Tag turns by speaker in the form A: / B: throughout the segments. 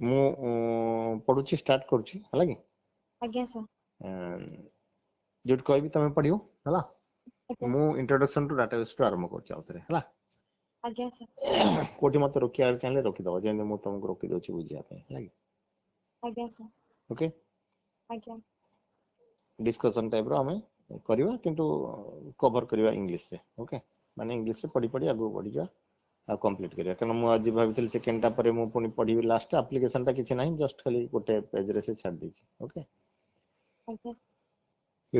A: मु पढुची स्टार्ट करूची हला कि
B: आज्ञा सर
A: जो कहबी तमे पढियो हला मु इंट्रोडक्शन टू डाटाबेस टू आरंभ करछ आउतरे हला
B: आज्ञा सर
A: कोठी मते रोकिया चाहले रोकी दो जेने मु तुमको रोकी दोची बुझिया पे हला कि
B: आज्ञा सर
A: ओके
B: आज्ञा
A: डिस्कशन टाइप रो हमें करबा किंतु कवर करबा इंग्लिश रे ओके माने इंग्लिश रे पढी पढी आगु बढ़ी जा आ कंप्लीट करिया कारण मु आज भाबितल सेकंड टा परे मु पुनी पढी लास्ट एप्लीकेशन टा किछ नाही जस्ट खाली गोटे पेज रे से छाड़ दीची ओके
B: आज्ञा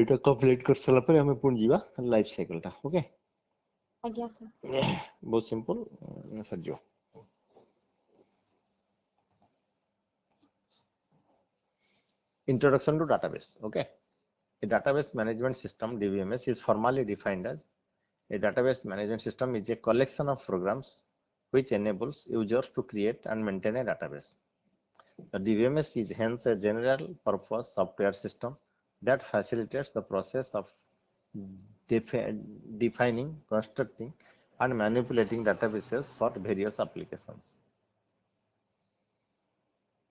A: एटा कंप्लीट कर सला परे हमें पुनी जीवा लाइफ साइकिल टा ओके
B: आज्ञा सर
A: बहुत सिंपल सजो introduction to database okay a database management system dbms is formally defined as a database management system is a collection of programs which enables users to create and maintain a database. The dbms is hence a general purpose software system that facilitates the process of defining, constructing and manipulating databases for various applications.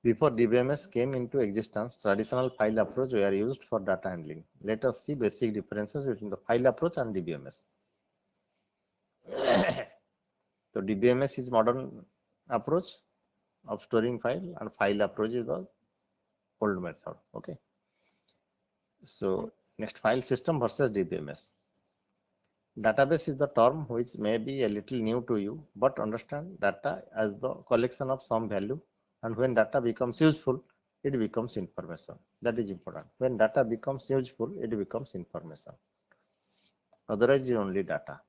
A: Before DBMS came into existence, traditional file approach were used for data handling. Let us see basic differences between the file approach and DBMS. So DBMS is modern approach of storing file and file approach is the old method. Okay. So next, file system versus DBMS. Database is the term which may be a little new to you, but understand data as the collection of some value, and when data becomes useful, it becomes information. That is important. When data becomes useful, it becomes information. Otherwise, it is only data.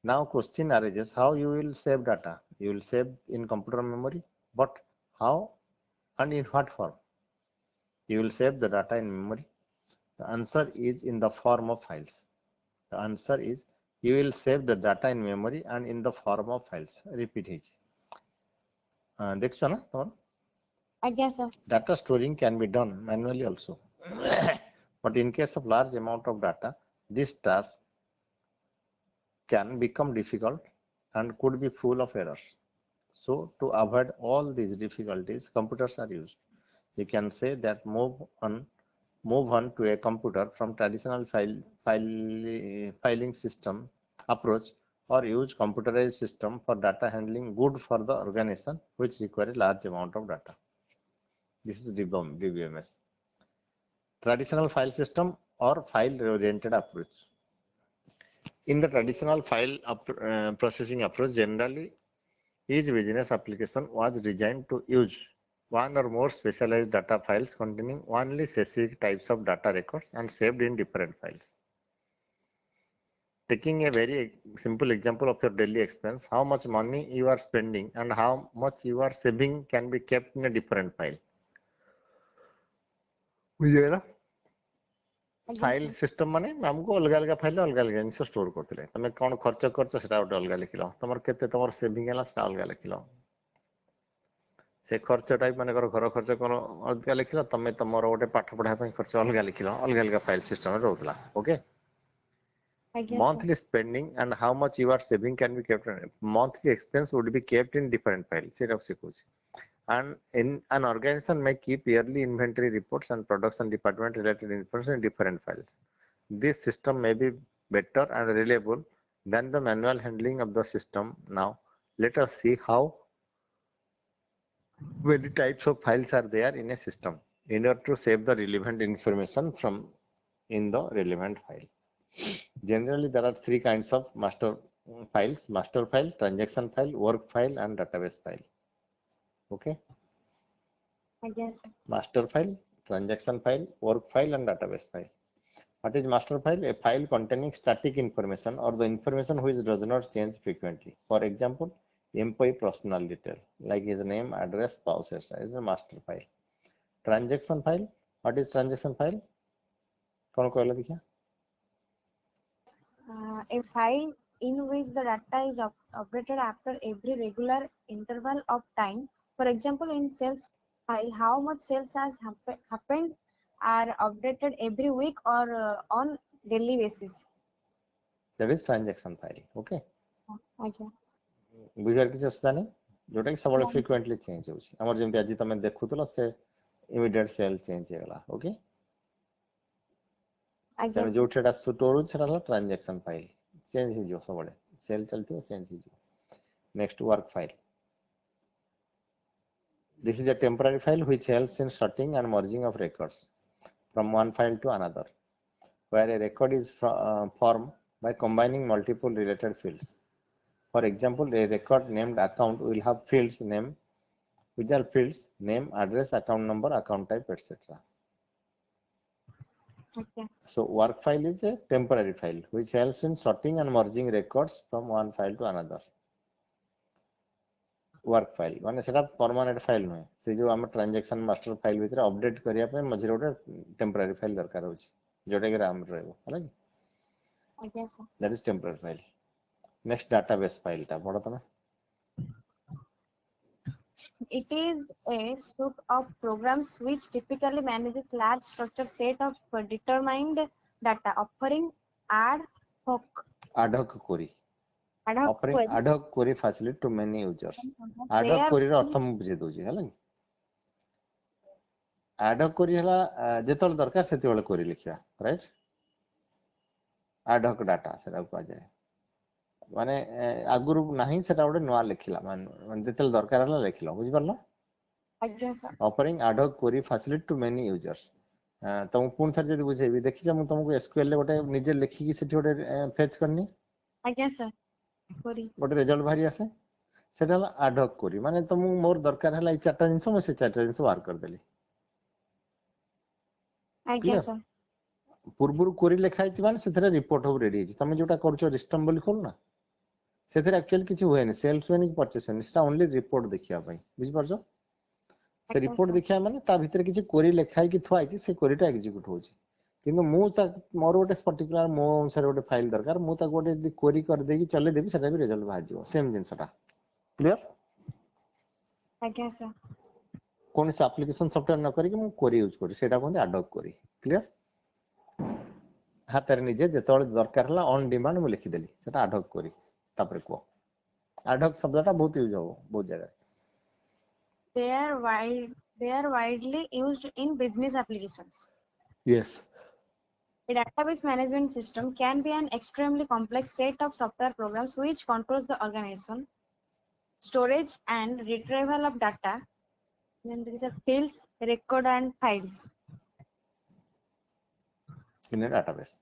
A: Now question arises, how you will save data? You will save in computer memory, but how and in what form? You will save the data in memory. The answer is in the form of files. The answer is you will save the data in memory and in the form of files. Repeat it. देखो ना
B: आज्ञा sir
A: data storing can be done manually also. But in case of large amount of data, this task can become difficult and could be full of errors. So to avoid all these difficulties, computers are used. You can say that move on to a computer from traditional filing system approach, or use computerized system for data handling, good for the organization which require a large amount of data. This is DBMS. Traditional file system or file oriented approach. In the traditional file processing approach, generally each business application was designed to use one or more specialized data files containing only specific types of data records and saved in different files. Taking a very simple example of your daily expense, how much money you are spending and how much you are saving can be kept in a different file. File system माने हमको अलग अलग file अलग अलग जिनिस store करथिले तमे कोन खर्च करछ सेटा ओटे अलग लिखिलो तमर केते तमर सेविंग हला सेटा अलग लिखिलो से खर्च टाइप माने घर खर्च कोन अलग लिखिलो तमे तमर ओटे पाठ पढा पे खर्च अलग लिखिलो अलग फाइल सिस्टम रे रहउतला okay monthly spending and how much you are saving can be kept monthly expense would be kept in different files सेटा सिखुची and in an organization may keep yearly inventory reports and production department related information in different files. This system may be better and reliable than the manual handling of the system. Now let us see how many types of files are there in a system in order to save the relevant information from in the relevant file. Generally there are three kinds of master files: master file, transaction file, work file and database file. Okay.
B: Yes.
A: Master file, transaction file, work file and database file. What is master file? A file containing static information or the information which does not change frequently. For example, employee personal detail like his name, address, spouse is a master file. Transaction file. What is transaction file? कौन कहला देखिया?
B: A file in which the data is updated after every regular interval of time. For example, in sales file, how much sales has happened are updated every week or on daily basis.
A: That is transaction file. Okay.
B: Okay.
A: बुझार किसी असला नहीं? जोटा कि सब frequently change होची हमर जेमति आज तमे देखुतलो से इमीडिएट सेल चेंज हेगला ओके
B: ଆଜ୍ଞା
A: तेणु
B: sir।
A: जोठेटा स्टोर होची सेटा ट्रांजैक्शन फाइल चेंज हो जो सब सेल चलती चेंज हो जो next work file this is a temporary file which helps in sorting and merging of records from one file to another where a record is formed by combining multiple related fields. For example, a record named account will have fields name, which are fields name, address, account number, account type, etc.
B: Okay।
A: So work file is a temporary file which helps in sorting and merging records from one file to another. Work file माने सेटा permanent file नुहे से जो हम transaction master file भीतर update करिया पे मझिर गोटे टेम्पररी फाइल दरकार होची जोटा कि राम रहबो हला कि
B: ଆଜ୍ଞା sir।
A: That is temporary file next database file ता पढो तमे
B: It is a suite of programs which typically manages large structured set of determined data, offering ad hoc
A: ad hoc query
B: ad hoc
A: offering
B: query।
A: ad hoc query facility to many users ad
B: They
A: hoc
B: are
A: query ର अर्थ ମୁଁ ବୁଝେଇ ଦଉଛି ହେଲା କି ad hoc query ହେଲା ଯେତେବେଳେ ଦରକାର ସେତେବେଳେ query ଲେଖିବା ରାଇଟ୍ ad hoc data ସେଟା କୁହାଯାଏ ମାନେ ଆଗରୁ ନାହିଁ ସେଟା ଗୋଟେ ନୂଆ ଲେଖିଲା ମାନେ ଯେତେବେଳେ ଦରକାର ହେଲା ଲେଖିଲ ବୁଝିପାରିଲ
B: ଆଜ୍ଞା sir।
A: offering ad hoc query facility to many users ତମକୁ ପୁଣି ଥରେ ଯଦି ବୁଝେଇବି ଦେଖିଛ ମୁଁ ତମକୁ SQL ରେ ଗୋଟେ ନିଜେ ଲେଖିକି ସେଠି ଗୋଟେ ଫେଚ୍ କରିନି
B: ଆଜ୍ଞା sir। query।
A: ଗୋଟେ ରେଜଲ୍ଟ ବାହାରି ଆସେ ସେଟା ହେଲା ad hoc query ମାନେ ତମକୁ ମୋର ଦରକାର ହେଲା ଏଇ ଚାରିଟା ଜିନିଷ ମୁଁ ସେ ଚାରିଟା ଜିନିଷ ବାହାର କରିଦେଲି
B: ଆଜ୍ଞା
A: କ୍ଲିୟର
B: sir।
A: ପୂର୍ବରୁ query ଲେଖା ହେଇଛି ମାନେ ସେଥିରେ ରିପୋର୍ଟ ହବ ରେଡି ହେଇଛି ତମେ ଯୋଉଟା କରୁଛ ରିଷ୍ଟମ ବୋଲି ଖୋଲୁନା ସେଥିରେ ଆକ୍ଚୁଆଲି କିଛି ହୁଏନି ସେଲ୍ସ ହୁଏନି କି ପରଚେସ ହୁଏନି ସେଟା ଓନ୍ଲି ରିପୋର୍ଟ ଦେଖିବା ପାଇଁ ବୁଝିପାରୁଛ ସେ
B: ଆଜ୍ଞା
A: ରିପୋର୍ଟ
B: sir।
A: ଦେଖିବା ମାନେ ତା ଭିତରେ କିଛି query ଲେଖା ହେଇକି ଥୁଆ ହେଇଛି ସେ queryଟା ଏକ୍ଜିକ୍ୟୁଟ ହଉଛି କିନ୍ତୁ ମୁଁ ମୋର ଗୋଟେ ପର୍ଟିକୁଲାର ମୋ ଅନୁସାରେ ଗୋଟେ ଫାଇଲ ଦରକାର ମୁଁ ତାକୁ ଗୋଟେ ଯଦି query କରିଦେଇକି ଚଲେଇଦେବି ସେଟା ବି ରେଜଲ୍ଟ ବାହାରିଯିବ ସେମ ଜିନିଷଟା କ୍ଲିୟର
B: ଆଜ୍ଞା sir।
A: କୌଣସି ଆପ୍ଲିକେସନ ସଫ୍ଟୱେର ନ କରିକି ମୁଁ query ୟୁଜ କରୁଛି ସେଇଟା କୁହନ୍ତି ad hoc query କ୍ଲିୟର ହାତରେ ନିଜେ ଯେତେବେଳେ ଦରକାର ହେଲା ଅନ୍ ଡିମାଣ୍ଡ ମୁଁ ଲେଖିଦେଲି ସେଟା ad hoc query ତାପରେ କୁହ ad hoc ଶବ୍ଦଟା ବହୁତ ୟୁଜ ହବ ବହୁତ ଜାଗାରେ
B: They are widely used in business applications.
A: yes
B: A database management system can be an extremely complex set of software programs which controls the organization, storage, and retrieval of data. Then there is a fields, record, and files.
A: in a database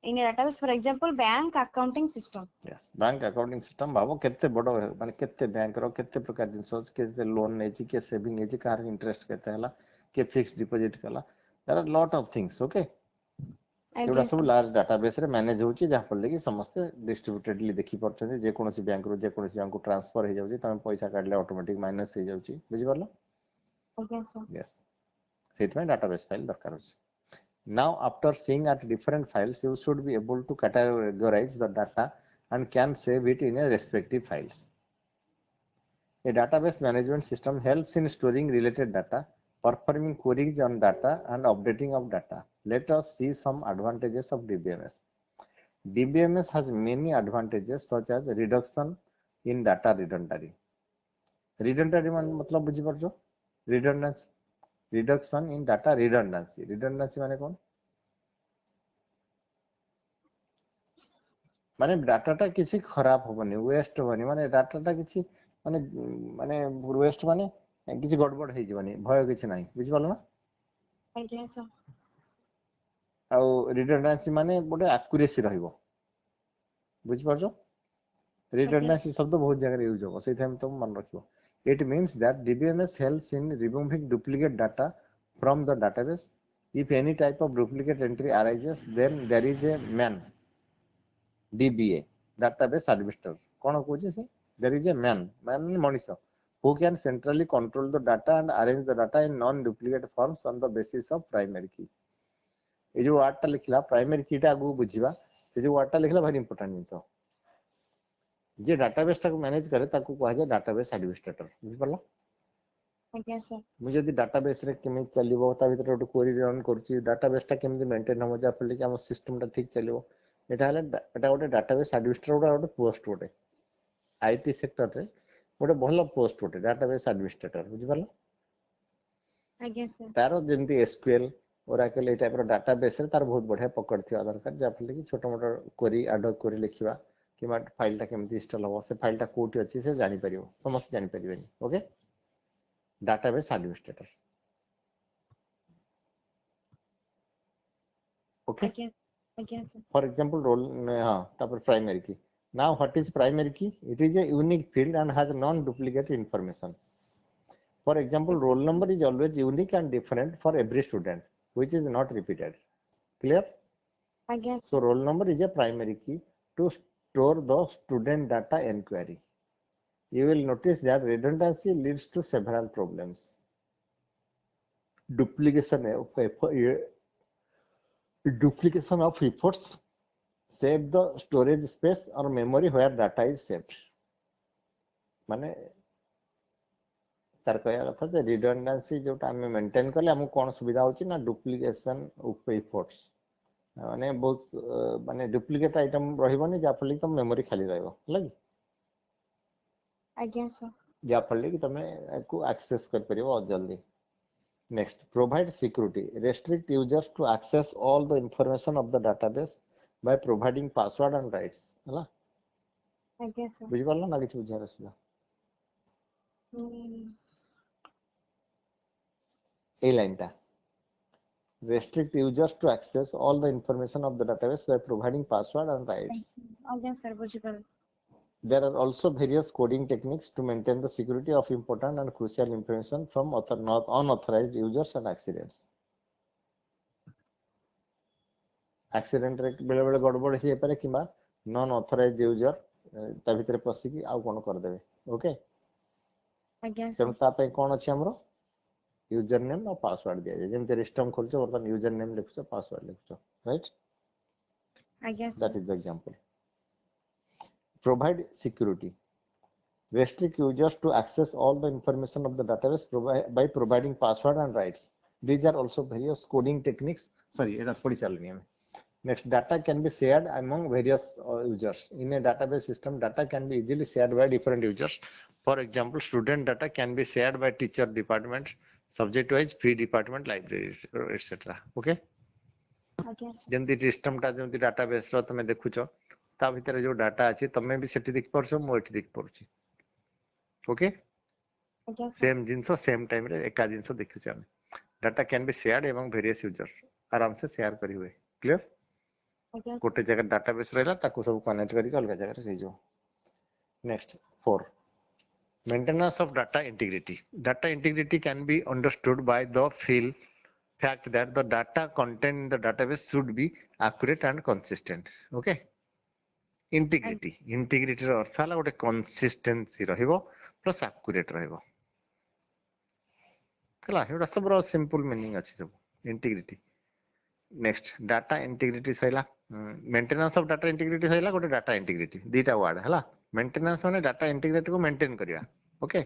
B: In a database, for example, bank accounting system.
A: yes bank accounting system भाबो केते बडो माने केते bank रो केते प्रकार जिंस केते loan नेची के saving नेची car interest केते हला के फिक्स डिपॉजिट कला there are lot of things okay एगुडा
B: Again,
A: सब
B: sir.
A: लार्ज डाटाबेस रे मैनेज होची जहा पड़ले कि समस्त डिस्ट्रीब्यूटेडली देखि परछन जे कोनोसी बैंक रो जे कोनोसी बैंक को ट्रांसफर हो जाउची तमे पैसा काडले ऑटोमेटिक माइनस हो जाउची बुझि परलो
B: Again, sir.
A: यस सेतमे डाटाबेस फाइल दरकार होची now after seeing at different files you should be able to categorize the data and can save it in a respective files a database management system helps in storing related data performing queries on data and updating of data let us see some advantages of dbms dbms has many advantages such as reduction in data redundancy मतलब बुझी परछो redundancy reduction in data redundancy माने कोन माने डाटाटा किसी खराब होबनी waste होबनी माने डाटाटा किसी माने माने वेस्ट माने किसी गड़बड़ हे जीवनी भय किसी नाही बुझी पालो ना
B: Again, sir.
A: आ रिडंडेंसी माने गोटे एक्यूरेसी रहइबो बुझी परछो
B: Again,
A: रिडंडेंसी शब्द बहुत जगह यूज हो सेथे हम तुम मन रखियो it means that dbms helps in removing duplicate data from the database if any type of duplicate entry arises then there is a man DBA database administrator कोन कहूची से there is a man Manish who can centrally control the data and arrange the data in non duplicate forms on the basis of primary key ए जो word टा लिखला primary की टा आगु बुझिबा से जो word टा लिखला very important जिंस जे डाटाबेस टा को मैनेज करे ताकू कहा जाय डाटाबेस एडमिनिस्ट्रेटर बुझि परला
B: again, sir.
A: मु जदी डाटाबेस रे केमि चलिबो ता भीतर ଗୋଟେ क्वेरी रन करची डाटाबेस टा केमि मेंटेन हो जा फले कि हम सिस्टम टा ठीक चलिबो एटा हले एटा ଗୋଟେ डाटाबेस एडमिनिस्ट्रेटर ଗୋଟେ पोस्ट ଗୋଟେ आईटी सेक्टर रे गोटे भल पोस्ट गोटे डाटाबेस एडमिनिस्ट्रेटर बुझिपार
B: ଆଜ୍ଞା ସାର୍
A: तार जमी एसक्यूएल ओराकल ये टाइप डाटाबेस तार बहुत बढ़िया पकड़ थी दरकार जहाँफल कि छोट मोट क्वेरी आड क्वेरी लिखा कि फाइलटा केमती इंस्टॉल हम से फाइलटा कोठी अच्छी से जापर समस्त जापर ओके डाटाबेस एडमिनिस्ट्रेटर ओके
B: ଆଜ୍ଞା ଆଜ୍ଞା sir
A: for example role primary key now what is primary key it is a unique field and has non-duplicate information for example roll number is always unique and different for every student which is not repeated clear
B: ଆଜ୍ଞା
A: so roll number is a primary key to store the student data enquiry you will notice that redundancy leads to several problems duplication of efforts save the storage space or memory where data is saved माने तार कहया कथा जे redundancy जोटा हम maintain करले हम कोन सुविधा होची ना डुप्लीकेशन ऑफ एफर्ट्स माने बहुत माने डुप्लीकेट आइटम रहिबोनी जा फली तुम मेमोरी खाली रहबो हला कि
B: ଆଜ୍ଞା ସାର୍
A: जा फली कि तमे को एक्सेस कर परिबो जल्दी next provide security restrict users to access all the information of the database by providing password and rights हला
B: ଆଜ୍ଞା ସାର୍
A: बुझि पारला ना किछ बुझार असला ए लाइन ता restrict users to access all the information of the database by providing password and rights.
B: ଆଜ୍ଞା sir ବୁଝିପାରିଲି
A: There are also various coding techniques to maintain the security of important and crucial information from unauthorized users and accidents. Accident रे बेले बेले गड़बड़ हे पारे किबा non authorised user ता भितरे पसिकी आउ कोन कर देबे ओके
B: ଆଜ୍ଞା
A: तेनु
B: ସାର୍
A: ता पे कोन अछि हमरो यूजर नेम और पासवर्ड दिया जाए जेमते सिस्टम खोलछो वर्तमान यूजर नेम लिखछो पासवर्ड लिखछो राइट
B: ଆଜ୍ଞା
A: that
B: sir
A: is the example provide security restrict users to access all the information of the database by providing password and rights these are also various coding techniques sorry eta podi chalni ame next data can be shared among various users in a database system data can be easily shared by different users for example student data can be shared by teacher departments subject wise free department library etc okay
B: ଆଜ୍ଞା sir
A: ଯେମିତି system ଟା ଯେମିତି database ର ତମେ ଦେଖୁଛ ତା ଭିତରେ ଯୋଉ ଡାଟା ଅଛି ତମେ ବି ସେଠି ଦେଖି ପାରୁଛ ମୁଁ ଏଠି ଦେଖି ପାରୁଛି ଓକେ
B: ଆଜ୍ଞା ସାର୍
A: सेम जिनस सेम टाइम रे एका जिनस देखुचे हम डाटा कैन बी शेयर्ड एवं वेरियस यूजर्स आराम से शेयर करी हुए क्लियर
B: ଆଜ୍ଞା
A: गोटे जगह डाटाबेस रहला ताको सब कनेक्ट करी अलग जगह रे जो next 4 maintenance of data integrity can be understood by the fact that the data contained in the database should be accurate and consistent okay integrity ର अर्थ ହେଲା ଗୋଟେ consistency ରହିବ plus accurate ରହିବ ହେଲା ଏଗୁଡ଼ା ସବୁର simple meaning ଅଛି ସବୁ integrity next data integrity ସଇଲା maintenance of data integrity ସଇଲା ଗୋଟେ data integrity ଦିଟା word ହେଲା maintenance ମାନେ data integrity को maintain କରିବା okay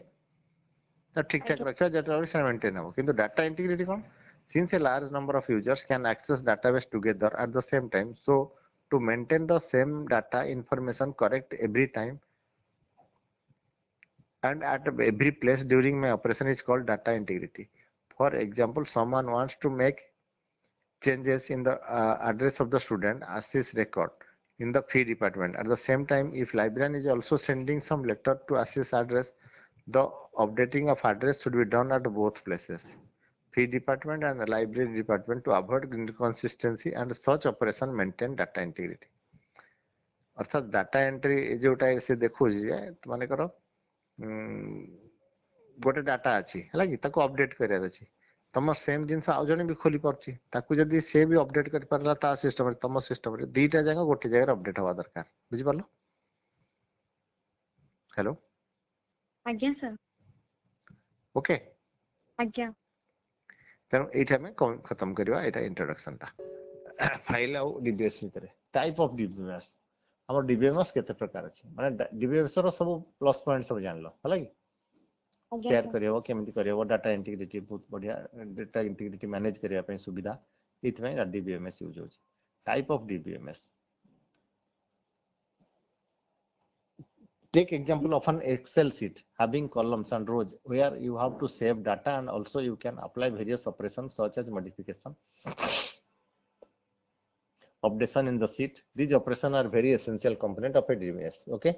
A: ତ ଠିକ ଠାକ
B: ଆଜ୍ଞା
A: ରଖିବା ଯେଟା ସେଟା maintain ହେବ କିନ୍ତୁ data integrity କଣ since a large number of users can access database together at the same time so to maintain the same data information correct every time and at every place during my operation is called data integrity for example someone wants to make changes in the address of the student access record in the fee department at the same time if librarian is also sending some letter to access address the updating of address should be done at both places fee department and the library department to avoid inconsistency and such operation maintain data integrity अर्थात data entry जोटा से देखो जे माने करो गोटे data अछि हला कि ताको अपडेट करियार अछि तम सेम जिंस आउ जने भी खोली परछि ताको जदी से भी अपडेट कर परला ता सिस्टम रे तम सिस्टम रे दीटा जगह गोटे जगह अपडेट हवा दरकार बुझि परलो हेलो
B: ଆଜ୍ଞା ସାର୍
A: ओके
B: ଆଜ୍ଞା
A: ତେଣୁ ଏଇଟା ଆମେ ଖତମ କରିବା ଏଇଟା ଇଣ୍ଟ୍ରୋଡକ୍ସନ ଟା फाइल आउ डीबीएस भिତରେ टाइप ऑफ डीबीएस हमर डीबीएस केते प्रकार अछि माने डीबीएस रो सब प्लस पॉइंट सब जानलो हला कि
B: ଆଜ୍ଞା
A: शेयर
B: ସାର୍
A: करियो केमति करियो डाटा इंटीग्रिटी बहुत बढ़िया डाटा इंटीग्रिटी मैनेज करिया पे सुविधा इतमे डीबीएमएस यूज होची type of DBMS Take example of an Excel sheet having columns and rows where you have to save data and also you can apply various operations such as modification, updation in the sheet. These operations are very essential component of a DBMS. Okay,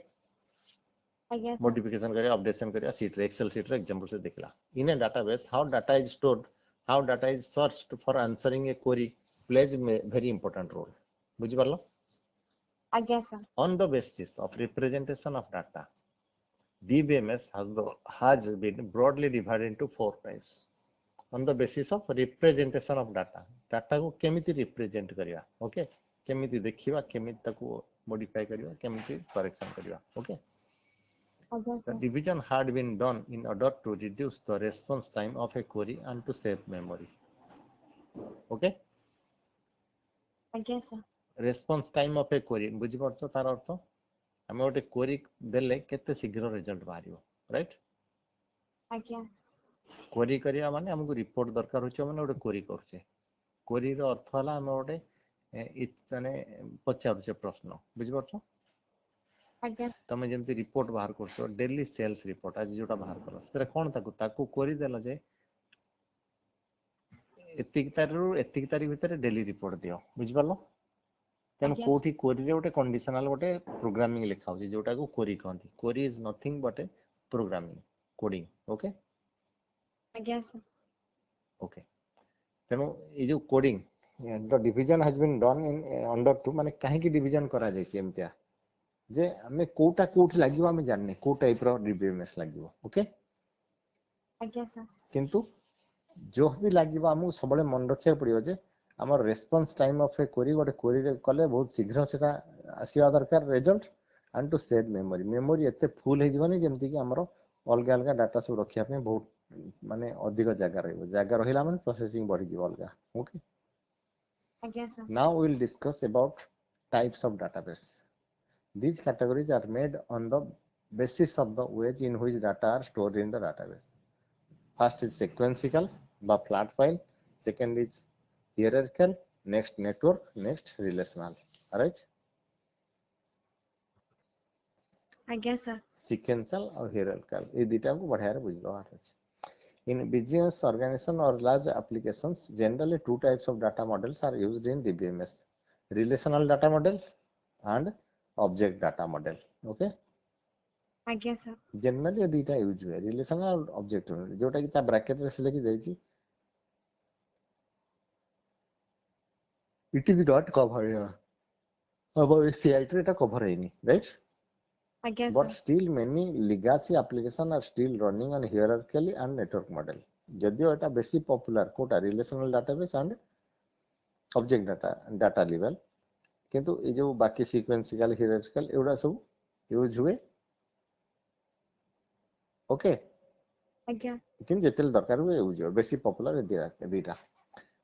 B: ଆଜ୍ଞା sir,
A: modification କରିବା, updation କରିବା sheet ରେ, Excel sheet ରେ example से ଦେଖିଲା. In a database, how data is stored, how data is searched for answering a query plays a very important role. ବୁଝିପାରିଲ?
B: ଆଜ୍ଞା sir,
A: On the basis of representation of data, DBMS has been broadly divided into 4 types. On the basis of representation of data, data को केमिति represent करिया, okay, केमिति देखिवा, केमिति ताको modify करिवा, केमिति correction करिवा, okay.
B: ଆଜ୍ଞା
A: The
B: sir,
A: division had been done in order to reduce the response time of a query and to save memory, okay.
B: ଆଜ୍ଞା sir,
A: Response time of a query बुझी पारछो तार अर्थ, ଆମେ ଗୋଟେ query ଦେଲେ କେତେ ଶୀଘ୍ର ରେଜଲ୍ଟ ବାହାରିବ, ରାଇଟ୍?
B: ଆଜ୍ଞା
A: query କରିବା ମାନେ ଆମକୁ ରିପୋର୍ଟ ଦରକାର ହଉଛି ମାନେ ଗୋଟେ query କରୁଛେ, query ର ଅର୍ଥ ହେଲା ଆମେ ଗୋଟେ ମାନେ ପଚାରୁଛେ ପ୍ରଶ୍ନ, ବୁଝିପାରୁଛ?
B: ଆଜ୍ଞା
A: ତମେ ଯେମିତି ରିପୋର୍ଟ ବାହାର କରୁଛ, ଡେଲି ସେଲ୍ସ ରିପୋର୍ଟ ଆଜି ଯୋଉଟା ବାହାର କର, ସେଥିରେ କଣ ତାକୁ query ଦେଲ ଯେ ଏତିକି ତାରିଖରୁ ଏତିକି ତାରିଖ ଭିତରେ ଡେଲି ରିପୋର୍ଟ ଦିଅ, ବୁଝିପାରିଲ? ତେଣୁ
B: ଆଜ୍ଞା
A: କୋଉଠି query ରେ ଗୋଟେ କଣ୍ଡିସନାଲ ଗୋଟେ ପ୍ରୋଗ୍ରାମିଂ ଲେଖା ହଉଛି ଯୋଉଟାକୁ query କହନ୍ତି. Query is nothing but a programming coding, okay.
B: ଆଜ୍ଞା sir,
A: Okay, ତେଣୁ ଏଇ ଯୋଉ coding, the division has been done in under two, ମାନେ କାହିଁକି division କରାଯାଇଛି ଏମିତିଆ ଯେ ଆମେ କୋଉଟା କୋଉଠି ଲାଗିବ ଆମେ ଜାଣିନେ, କୋଉ ଟାଇପ ର DBMS ଲାଗିବ, ଓକେ।
B: ଆଜ୍ଞା sir,
A: କିନ୍ତୁ ଯୋଉ ବି ଲାଗିବ ଆମକୁ ସବୁବେଳେ ମନେ ରଖିବାକୁ ପଡିବ ଯେ ଆମର response time of a query, ଗୋଟେ କ୍ୱେରି କଲେ ବହୁତ ଶୀଘ୍ର ସେଟା ଆସିବା ଦରକାର result, and to save memory, memory ଏତେ ଫୁଲ ହେଇଯିବନି ଯେମିତି କି ଆମର ଅଲଗା ଅଲଗା ଡାଟା ସବୁ ରଖିବା ପାଇଁ ବହୁତ ମାନେ ଅଧିକ ଜାଗା ରହିବ, ଜାଗା ରହିଲା ମାନେ ପ୍ରୋସେସିଂ ବଢିଯିବ ଅଲଗା, ଓକେ।
B: ଆଜ୍ଞା sir,
A: Now we will discuss about types of database. These categories are made on the basis of the ways in which data are stored in the database. First is sequential বা flat file, second is hierarchical, next network, next relational, right?
B: ଆଜ୍ଞା sir,
A: Sequential और hierarchical ये दुटा को बढ़िया बुझ दो are अछि. In business organization or large applications, generally two types of data models are used in DBMS: relational data model and object data model, okay.
B: ଆଜ୍ଞା sir,
A: Generally ये दुटा यूज हुए, relational और object model, जोटा कि ता bracket रे लिखि दैछि it is not cover here, अब CIT रे এটা cover ହେଇନି, right?
B: ଆଜ୍ଞା
A: But
B: sir,
A: still many legacy applications are still running on hierarchical and network model. ଯଦିଓ ଏଟା ବେଶୀ popular କୋଉଟା relational database and object data level, କିନ୍ତୁ ଏ ଯୋଉ ବାକି sequential hierarchical ଏଗୁଡା ସବୁ ୟୁଜ ହୁଏ, ଓକେ।
B: ଆଜ୍ଞା
A: କିନ୍ତୁ ଯେତେବେଳେ ଦରକାର ହୁଏ ୟୁଜ ହୁଏ, ବେଶୀ popular ଏ ଦିଟା.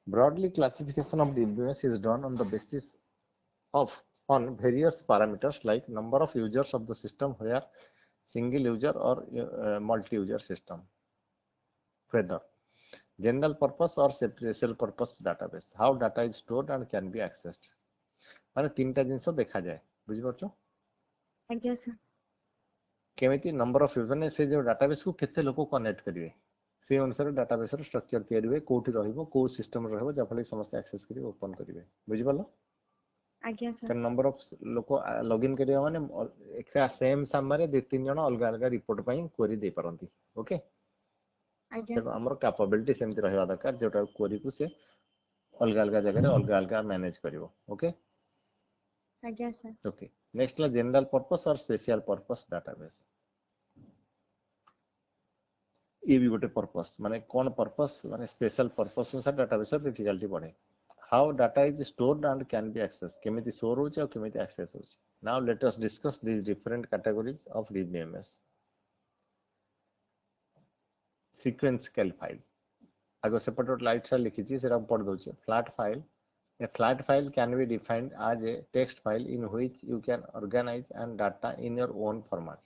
A: Broadly classification of DBMS is done on the basis of on various parameters like number of users of the system, where single user or multi-user system, whether general purpose or special purpose database, how data is stored and can be accessed. ମାନେ ତିନିଟା ଜିନିଷ ଦେଖାଯାଏ, ବୁଝିପାରୁଛ?
B: ଆଜ୍ଞା sir,
A: କେମିତି number of user, ମାନେ ସେ ଯୋଉ ଡାଟାବେସ କୁ କେତେ ଲୋକ କନେକ୍ଟ କରିବେ, ସେ ଅନୁସାରେ ଡାଟାବେସ ର ଷ୍ଟ୍ରକ୍ଚର ତିଆରି ହୁଏ, କୋଉଠି ରହିବ, କୋଉ ସିଷ୍ଟମ ରହିବ, ଯାହାଫଳରେ ସମସ୍ତେ ଆକ୍ସେସ କରିବେ, ଓପନ କରିବେ, ବୁଝିପାରିଲ?
B: ଆଜ୍ଞା sir,
A: କାରଣ ନମ୍ବର ଅଫ ଲୋକ ଲଗଇନ କରିବା ମାନେ ସେମ ସାମ୍ନାରେ ଦି ତିନି ଜଣ ଅଲଗା ଅଲଗା ରିପୋର୍ଟ ପାଇଁ କ୍ୱେରି ଦେଇପାରନ୍ତି, ଓକେ।
B: ଆଜ୍ଞା
A: ତେଣୁ
B: sir,
A: ଆମର କାପାବିଲିଟି ସେମିତି ରହିବା ଦରକାର ଯୋଉଟା କ୍ୱେରିକୁ ସେ ଅଲଗା ଅଲଗା ଜାଗାରେ ଅଲଗା ଅଲଗା ମ୍ୟାନେଜ କରିବ, ଓକେ।
B: ଆଜ୍ଞା sir,
A: ଓକେ, ନେକ୍ସଟ ହେଲା general purpose or special purpose database. ये भी गोटे पर्पस, माने कौन पर्पस, माने स्पेशल पर्पस अनुसार डाटाबेस क्रिटिकलिटी बढ़े. How data is stored and can be access, केमिति स्टोर होची और केमिति एक्सेस होची. Now let us discuss this different categories of DBMS. Sequential file, आगो सेपट लाइट सा लिखी छी सेरा पढ़ दउची. Flat file, a flat file can be defined as a text file in which you can organize and data in your own format.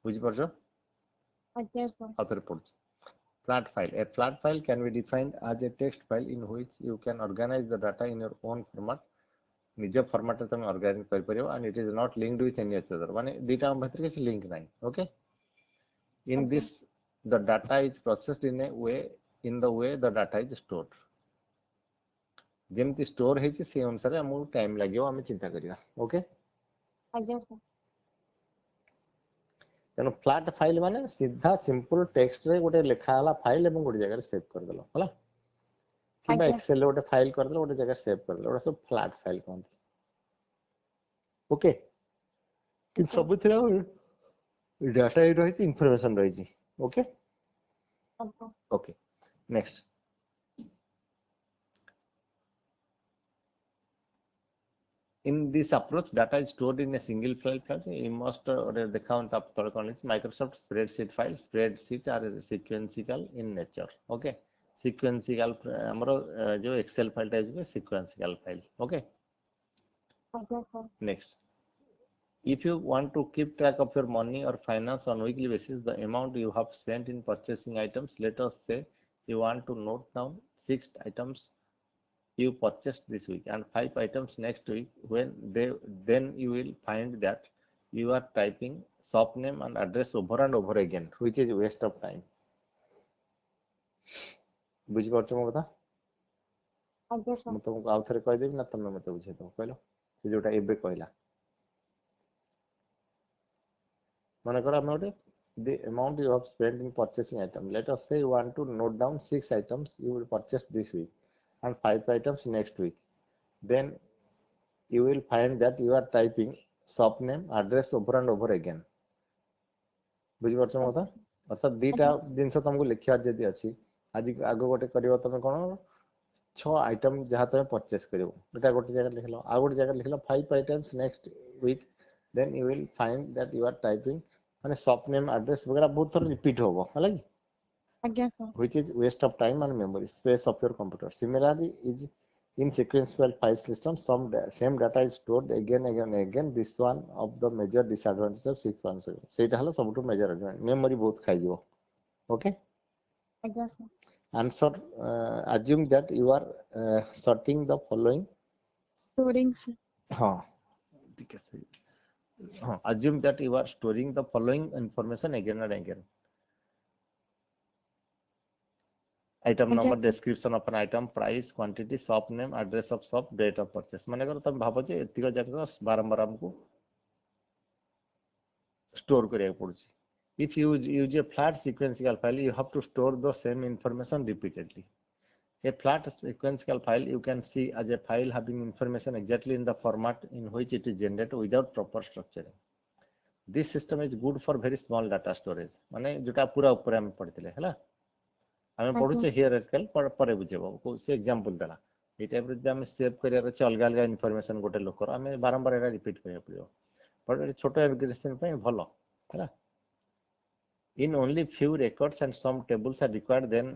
A: बुझी परछो?
B: ଆଜ୍ଞା sir,
A: author पढ़छ. Flat file. A flat file can be defined as a text file in which you can organize the data in your own format. निज format तुम organise कर परियो and it is not linked with any other माने दीटा भीतर किसी link नाही okay इन
B: Okay.
A: This the data is processed in the way the data is stored जेमती स्टोर हेची से अनुसार हमहु टाइम लागियो हम चिंता करिया ओके
B: आज्ञा सर
A: तेनो फ्लैट फाइल माने सीधा सिंपल टेक्स्ट रे गोटे लिखा वाला फाइल एवं गोटे जगह सेव कर देलो होला किबा
B: आज्ञा
A: एक्सेल गोटे फाइल कर देलो गोटे जगह सेव कर देलो सब फ्लैट फाइल कहंती ओके कि
B: ओके
A: सब थिरा डाटा ही रही इंफॉर्मेशन रही okay
B: okay
A: okay next in this approach data is stored in a single file you must account of Microsoft spreadsheet file spreadsheet are sequential in nature okay sequential हमरो जो excel file type है sequential file okay
B: आज्ञा sir
A: next if you want to keep track of your money or finance on weekly basis the amount you have spent in purchasing items let us say you want to note down 6 items you purchased this week and 5 items next week when they then you will find that you are typing shop name and address over and over again which is waste of time बुझी पारछ मो कथा
B: आज्ञा sir
A: म तुमको आउ थरे कहि देबी ना तमे मते बुझे दो कहलो से जोटा एबे कहला माने कर हम ओटे the amount you have spent in purchasing item let us say you want to note down 6 items you will purchase this week and 5 items next week then you will find that you are typing shop name address over and over again बुझी पारछ मो कथा अर्थात दीटा
B: आज्ञा
A: जिनस तुमको लिखिया जदी अछि आज आगो गोटे करियो तमे कोन 6 आइटम जहाँ तुम परचेस करियो एटा गोटे जगह लिखलो आ गोटे जगह लिखलो 5 items next week then you will find that you are typing माने शॉप नेम एड्रेस वगैरह बहुत थोड़ा रिपीट होबो हला कि
B: आज्ञा sir
A: which is waste of time and memory space of your computer similarly is in sequential file system same data is stored again this one of the major disadvantages of sequential सेटा हला सबटु major memory बहुत खाइ जिवो okay
B: आज्ञा sir
A: answer assume that you are sorting the following
B: storing sir
A: हाँ ठीक है हाँ assume that you are storing the following information again and again item
B: आज्ञा
A: number
B: sir
A: description of an item price quantity shop name address of shop date of purchase माने करो तुम भाबो जे एतिक जाक बारंबार हमको स्टोर करिया पड़ुची if you use a flat sequential file you have to store the same information repeatedly a flat sequential file you can see as a file having information exactly in the format in which it is generated without proper structuring this system is good for very small data storage माने जोटा पूरा ऊपर हम पढ़ितले हला हमें
B: आज्ञा
A: पढुचे here एटकल परे बुझेबो को से एग्जांपल देला ए टाइप रे हम सेव करिया अछि अलग अलग इंफॉर्मेशन गोटे लोकर हमें बारंबार एरा रिपीट करिया पड़ियो पर छोटो एग्रीगेशन पे भलो हला in only few records and some tables are required then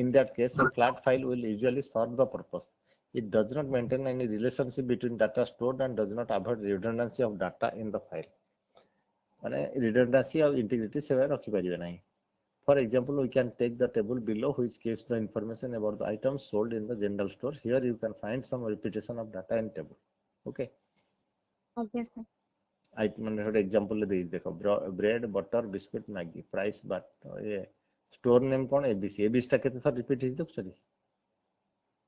A: in that case a flat file will usually serve the purpose it does not maintain any relationship between data stored and does not avoid redundancy of data in the file माने redundancy और integrity से रखि परिबे नाही for example we can take the table below which gives the information about the items sold in the general store here you can find some repetition of data in table okay
B: आज्ञा sir
A: I माने ଗୋଟେ example दे देखो bread butter biscuit Maggi price but ये store name कोन ABC ABC ता केते थर repeat his देखछरी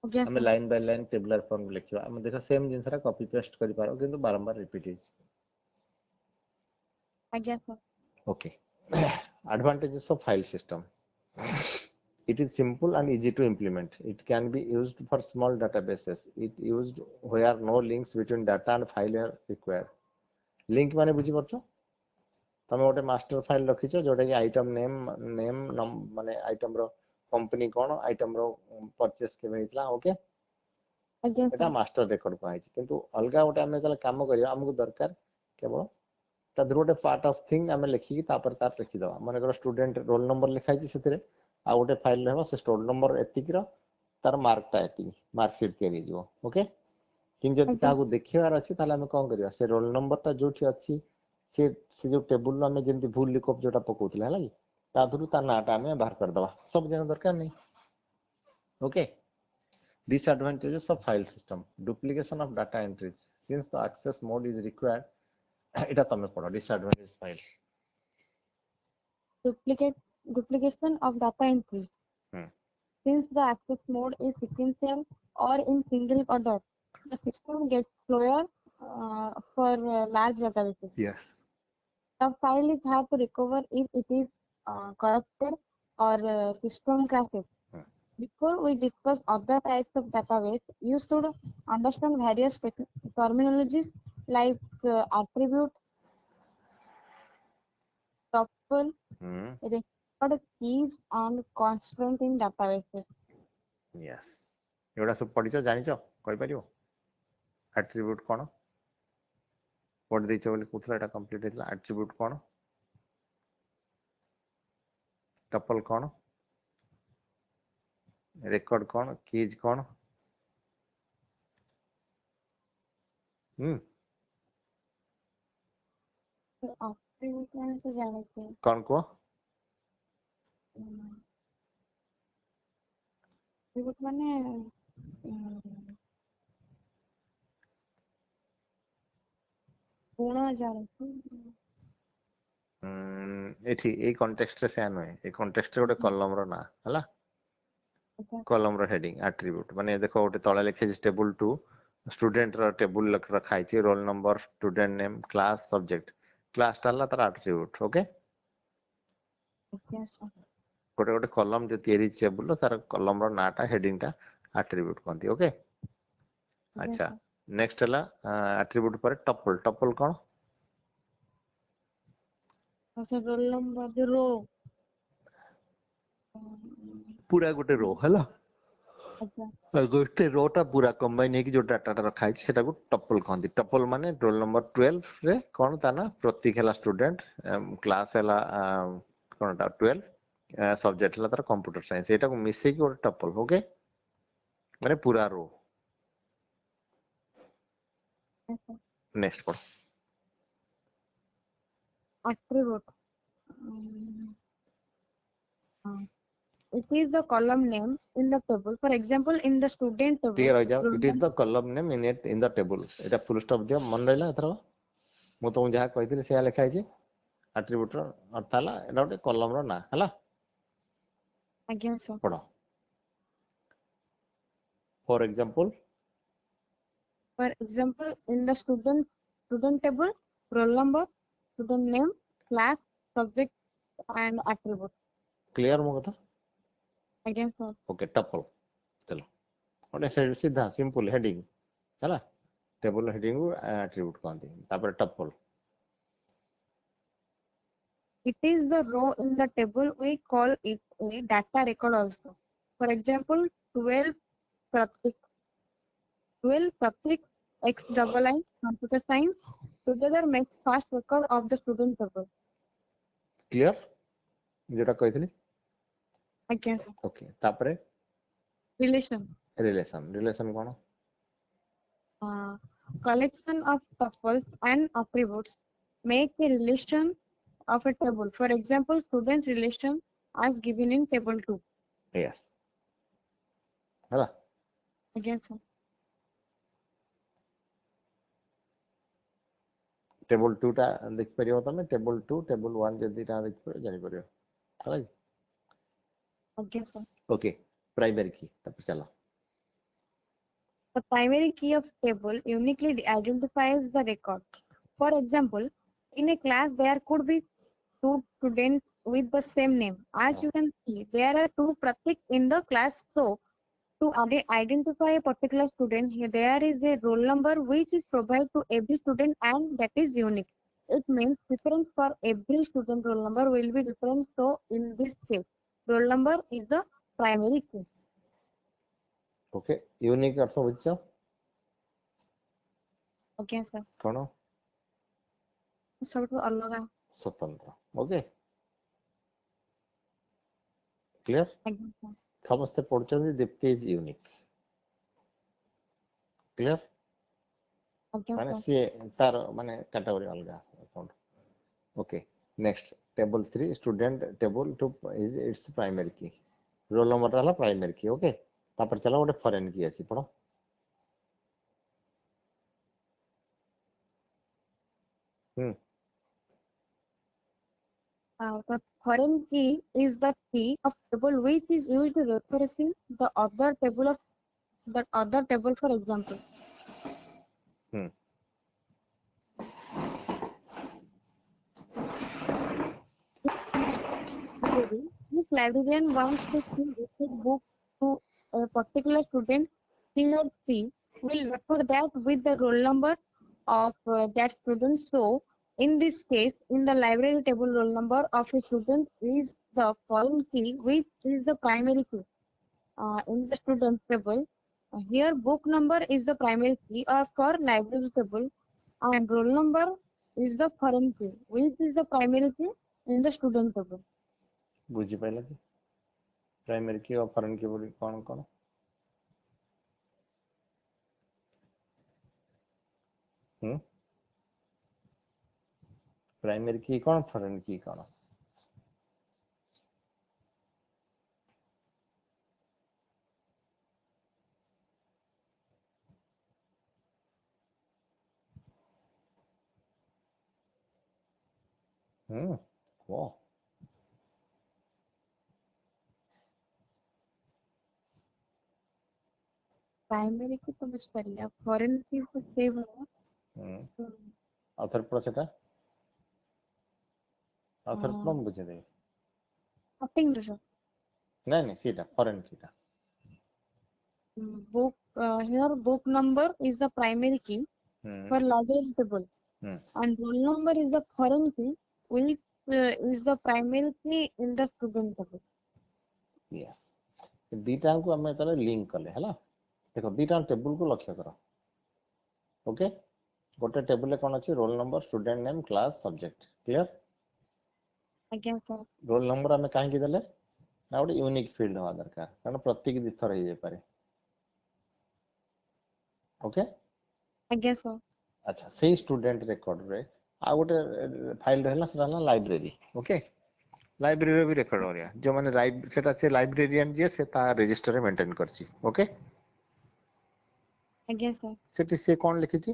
B: आज्ञा
A: हमें
B: sir
A: line by line tabular form लिखियो हम देखो सेम जिनसरा कॉपी पेस्ट करि पारो किंतु बारंबार रिपीट हिज
B: आज्ञा sir
A: okay advantages of file system it is simple and easy to implement it can be used for small databases it used where no links between data and file are required link माने बुझी परछो तमे गोटे master file रखिछ जोटा कि item name माने item रो company कोन item रो purchase के हेतला okay
B: आज्ञा
A: एटा
B: sir
A: master record पाइछ किंतु अलगा गोटे हमें तले काम करियो हमको दरकार केवल ता गोटे पार्ट ऑफ थिंग हमें लिखि तापर तार लिखि दवा माने कर स्टूडेंट रोल नंबर लिखाइ छि सेतिरे आ गोटे फाइल रहबो से रोल नंबर एतिक रो तार मार्क टा एतिक मार्क शीट तैयारी जिवो ओके किन जति
B: आज्ञा
A: कागु देखिवार अछि ताले हमें कोन करिया से रोल नंबर ता जोठी अछि से जो टेबुल में जेंति भूल लिखप जोटा पकोतले हला कि ता थरु ता नाटा हमें बाहर कर दवा सब जन दरकार नहीं okay Disadvantages of file system: duplication of data entries. Since the access mode is required, এটা তুমি পড়ো disadvantages file.
B: Duplication of data entries.
A: Hmm.
B: Since the access mode is sequential or in single order, the system gets slower for large databases.
A: Yes.
B: The file is hard to recover if it is corrupted or system crashes.
A: Hmm.
B: Before we discuss other types of database, you should understand various terminologies like attribute, tuple,
A: Hmm.
B: record keys, and constraint in databases.
A: Yes. ଏଗୁଡ଼ା ସବୁ ପଢିଛ ଜାଣିଛ କହିପାରିବ attribute କ'ଣ ପଢି ଦେଇଛ ବୋଲି କହୁଥିଲା ଏଟା କମ୍ପ୍ଲିଟ୍ ହେଇଥିଲା ଆଟ୍ରିବ୍ୟୁଟ୍ କ'ଣ ଟପଲ କ'ଣ ରେକର୍ଡ କ'ଣ କିଜ୍ କ'ଣ
B: Attribute ମାନେ ତ ଜାଣିଛି।
A: କ'ଣ କୁହ
B: attribute ମାନେ ଗୁଣ ଜାଣିଛି।
A: ଏଠି ଏଇ କଣ୍ଟେକ୍ସଟରେ ସେୟା ନୁହେଁ ଏଇ କଣ୍ଟେକ୍ସଟରେ ଗୋଟେ କଲମର ନାଁ ହେଲା କଲମର ହେଡିଂ ଆଟ୍ରିବ୍ୟୁଟ୍ ମାନେ ଦେଖ ଗୋଟେ ତଳେ ଲେଖିଛି ଟେବୁଲ 2 ଷ୍ଟୁଡେଣ୍ଟର ଟେବୁଲ ରଖା ହେଇଛି roll number student name class subject କ୍ଲାସଟା ହେଲା ତାର ଆଟ୍ରିବ୍ୟୁଟ୍ ଓକେ ଗୋଟେ ଗୋଟେ କଲମ ଯୋଉ ତିଆରି ହେଇଛି ଟେବୁଲର ତାର କଲମର ନାଁଟା ହେଡିଂଟା ଆଟ୍ରିବ୍ୟୁଟ୍ କହନ୍ତି ଓକେ ଆଚ୍ଛା ନେକ୍ସଟ ହେଲା ଆଟ୍ରିବ୍ୟୁଟ୍ ପରେ ଟପଲ ଟପଲ କ'ଣ
B: ରୋଲ ନମ୍ବର ରୋ
A: ପୁରା ଗୋଟେ ରୋ ହେଲା ଗୋଟେ ରୋଟା ପୁରା କମ୍ବାଇନ ହେଇକି ଯୋଉ ଡାଟାଟା ରଖା ହେଇଛି ସେଟାକୁ ଟପଲ କହନ୍ତି ଟପଲ ମାନେ ରୋଲ ନମ୍ବର 12 ରେ କ'ଣ ତା ନା ପ୍ରତୀକ ହେଲା ଷ୍ଟୁଡେଣ୍ଟ କ୍ଲାସ ହେଲା କ'ଣଟା 12 ସବଜେକ୍ଟ ହେଲା ତାର କମ୍ପ୍ୟୁଟର ସାଇନ୍ସ ଏଇଟାକୁ ମିଶେଇକି ଗୋଟେ ଟପଲ ଓକେ ମାନେ ପୁରା ରୋ ନେକ୍ସଟ ପଢ
B: attribute it is the column name in the table. For example, in the student table,
A: ଟିକେ ରହିଯାଅ ଇଟ ଇଜ ଦ କଲମ ନେମ୍ ଇନ ଦ ଟେବୁଲ ଏଟା ଫୁଲ ଷ୍ଟପ୍ ଦିଅ ମନେ ରହିଲା ଏଥର ମୁଁ ତମକୁ ଯାହା କହିଥିଲି ସେୟା ଲେଖା ହେଇଛି ଆଟ୍ରିବ୍ୟୁଟର ଅର୍ଥ ହେଲା ଏଟା ଗୋଟେ କଲମର ନାଁ ହେଲା
B: ଆଜ୍ଞା ସାର୍
A: ପଢ ଫର example
B: in the student table, roll number, student name, class, subject, and attribute.
A: Clear ମୋ କଥା
B: Again, sir.
A: ଓକେ ଟପଲ ଚାଲ ଗୋଟେ ସିଧା ସିମ୍ପଲ ହେଡିଂ ହେଲା ଟେବୁଲ ହେଡିଂ ଆଟ୍ରିବ୍ୟୁଟ୍ କହନ୍ତି ତାପରେ ଟପଲ
B: It is the row in the table. We call it a data record also. For example, 12 Pratik X double I computer science together make first record of the student table.
A: Clear ଯୋଉଟା କହିଥିଲି
B: Again, sir.
A: Okay ତାପରେ
B: Relation.
A: Relation କ'ଣ
B: Collection of tuples and attributes make a relation of a table. For example, students relation as given in table 2.
A: Yes. ହେଲା
B: Again, sir.
A: Table 2 ଟା ଦେଖିପାରିବ ତମେ table 2 table 1 ଯଦି ଦିଟା ଦେଖିପାରିବ ଜାଣିପାରିବ ହେଲା କି
B: Okay, sir.
A: ଓକେ ପ୍ରାଇମେରୀ କି ତାପରେ ଚାଲ
B: The primary key of table uniquely identifies the record. For example, in a class there could be two students with the same name. As you can see, there are two Pratik in the class. So, to identify a particular student, here there is a roll number which is provided to every student and that is unique. It means difference for every student roll number will be different. So, in this case, roll number is the primary key.
A: Okay unique ଅର୍ଥ ବୁଝିଛ
B: Okay, sir.
A: କ'ଣ
B: ସବୁଠୁ ଅଲଗା
A: ସ୍ୱତନ୍ତ୍ର okay clear
B: ଆଜ୍ଞା sir.
A: ସମସ୍ତେ ପଢୁଛନ୍ତି Dipti is unique clear
B: ଆଜ୍ଞା
A: ମାନେ
B: sir.
A: ସିଏ ତାର ମାନେ କାଟାଗୋରୀ ଅଲଗା okay next table 3 student table 2 is it's primary key roll ନମ୍ବରଟା ହେଲା ପ୍ରାଇମେରୀ କି ଓକେ तापर चलो गोटे फॉरेन की अछि पढ़ो
B: The foreign key is the key of table which is used to referencing the other table, for example.
A: Hmm
B: Library. If librarian wants to see referred book to a particular student, he or she will refer that with the roll number of that student. So, in this case, in the library table, roll number of a student is the foreign key, which is the primary key. In the student table, here book number is the primary key for library table, and roll number is the foreign key, which is the primary key in the student table.
A: बुझी पाइला कि primary की और foreign की बोली कौन कौन primary की कौन फॉरेन की कौन वाह
B: प्राइमरी की समझ पारी अब फॉरेन की तो सेव है
A: आउथर पर सेटा आउथर पर हम बुझे दे
B: नथिंग सर
A: नहीं नहीं सीटा foreign कीटा
B: book here book number is the primary key for library table and roll number is the foreign key which is the primary key in the student table.
A: Yes दीटा को हमें तारे link करले हला देखो दीटा टेबल को लक्ष्य करो ओके गोटे टेबल ले कोन अछि roll number student name class subject clear
B: Again sir
A: roll number हमें काहे की देले ना गोटे यूनिक फील्ड होवा दरकार कारण प्रत्येक दिथर हो जाय पारे ओके
B: again sir
A: अच्छा से स्टूडेंट रिकॉर्ड रे आ गोटे फाइल रहला सेटा लाइब्रेरी ओके लाइब्रेरी भी रेकर्ड हो रहा जो माने सेटा से लाइब्रेरियन जे से ता रजिस्टर रे मेंटेन करची ओके
B: again sir
A: सेटी से कोन लिखिची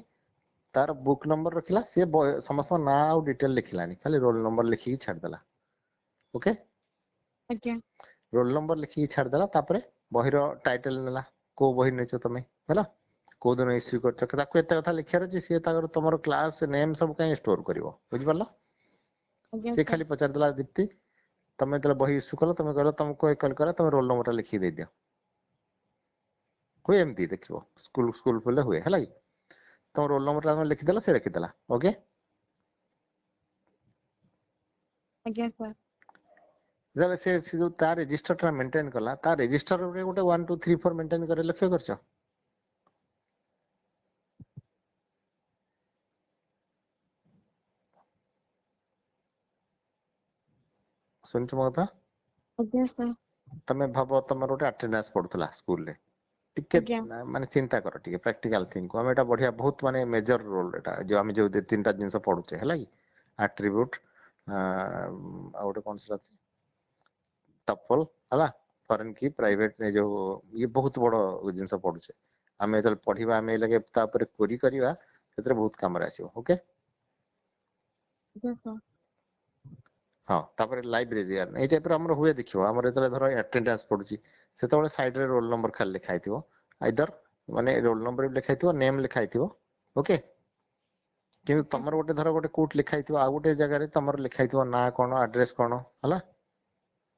A: तार बुक नंबर रखिला से समस्त ना आ डिटेल लिखिलानी खाली रोल नंबर लिखि छाड़ देला ओके
B: again
A: रोल नंबर लिखि छाड़ देला तापरे बहिरो टाइटल नेला को बहि नेछ तमे हैला को दिन इश्यू करछ ताको एते कथा लिखियार जे से ताकर तमरो क्लास नेम सब काई स्टोर करिवो बुझि परला
B: again
A: से
B: sir
A: खाली पचार देला दीप्ति तमे तले बहि इश्यू कलो तमे कहलो तुमको एक कल करा तमे रोल नंबर लिखि दे दियो कोई एमती देखिवो स्कूल स्कूल फुले हुए हैला कि तुम रोल नंबर लिखि देला से रखि देला ओके
B: again sir
A: जले से जो ता रजिस्टर टा मेंटेन कला ता रजिस्टर रे गोटे 1 2 3 4 मेंटेन करे लक्ष्य करछ सुनछ म कथा
B: again sir
A: तमे भाबो तमर गोटे अटेंडेंस पडुतला स्कूल रे टिके
B: again
A: माने चिंता करो टिके प्रैक्टिकल थिंक को हम एटा बढ़िया बहुत माने मेजर रोल एटा जो हम जो तीनटा जिंस पढुचे हैला कि एट्रिब्यूट आ गोटे कोन सला टपल हला फॉरेन की प्राइवेट ने जो ये बहुत बड़ जिंस पढुचे हमें जल पढिबा हमें लगे ता पर क्वेरी करिवा तेरे बहुत काम रे आसीओ ओके
B: again sir
A: हां तापर लाइब्रेरियन ए टाइप रो हमर हुए देखियो हमर एतले धरो अटेंडेंस पडुची सेतबेले साइड रे रोल नंबर खाली लिखाइथिबो आइदर माने रोल नंबर भी लिखाइथिबो नेम लिखाइथिबो ओके किंतु तमर गोटे धरो गोटे कोट लिखाइथिबो आ गोटे जगह रे तमर लिखाइथिबो ना कोन एड्रेस कोन हला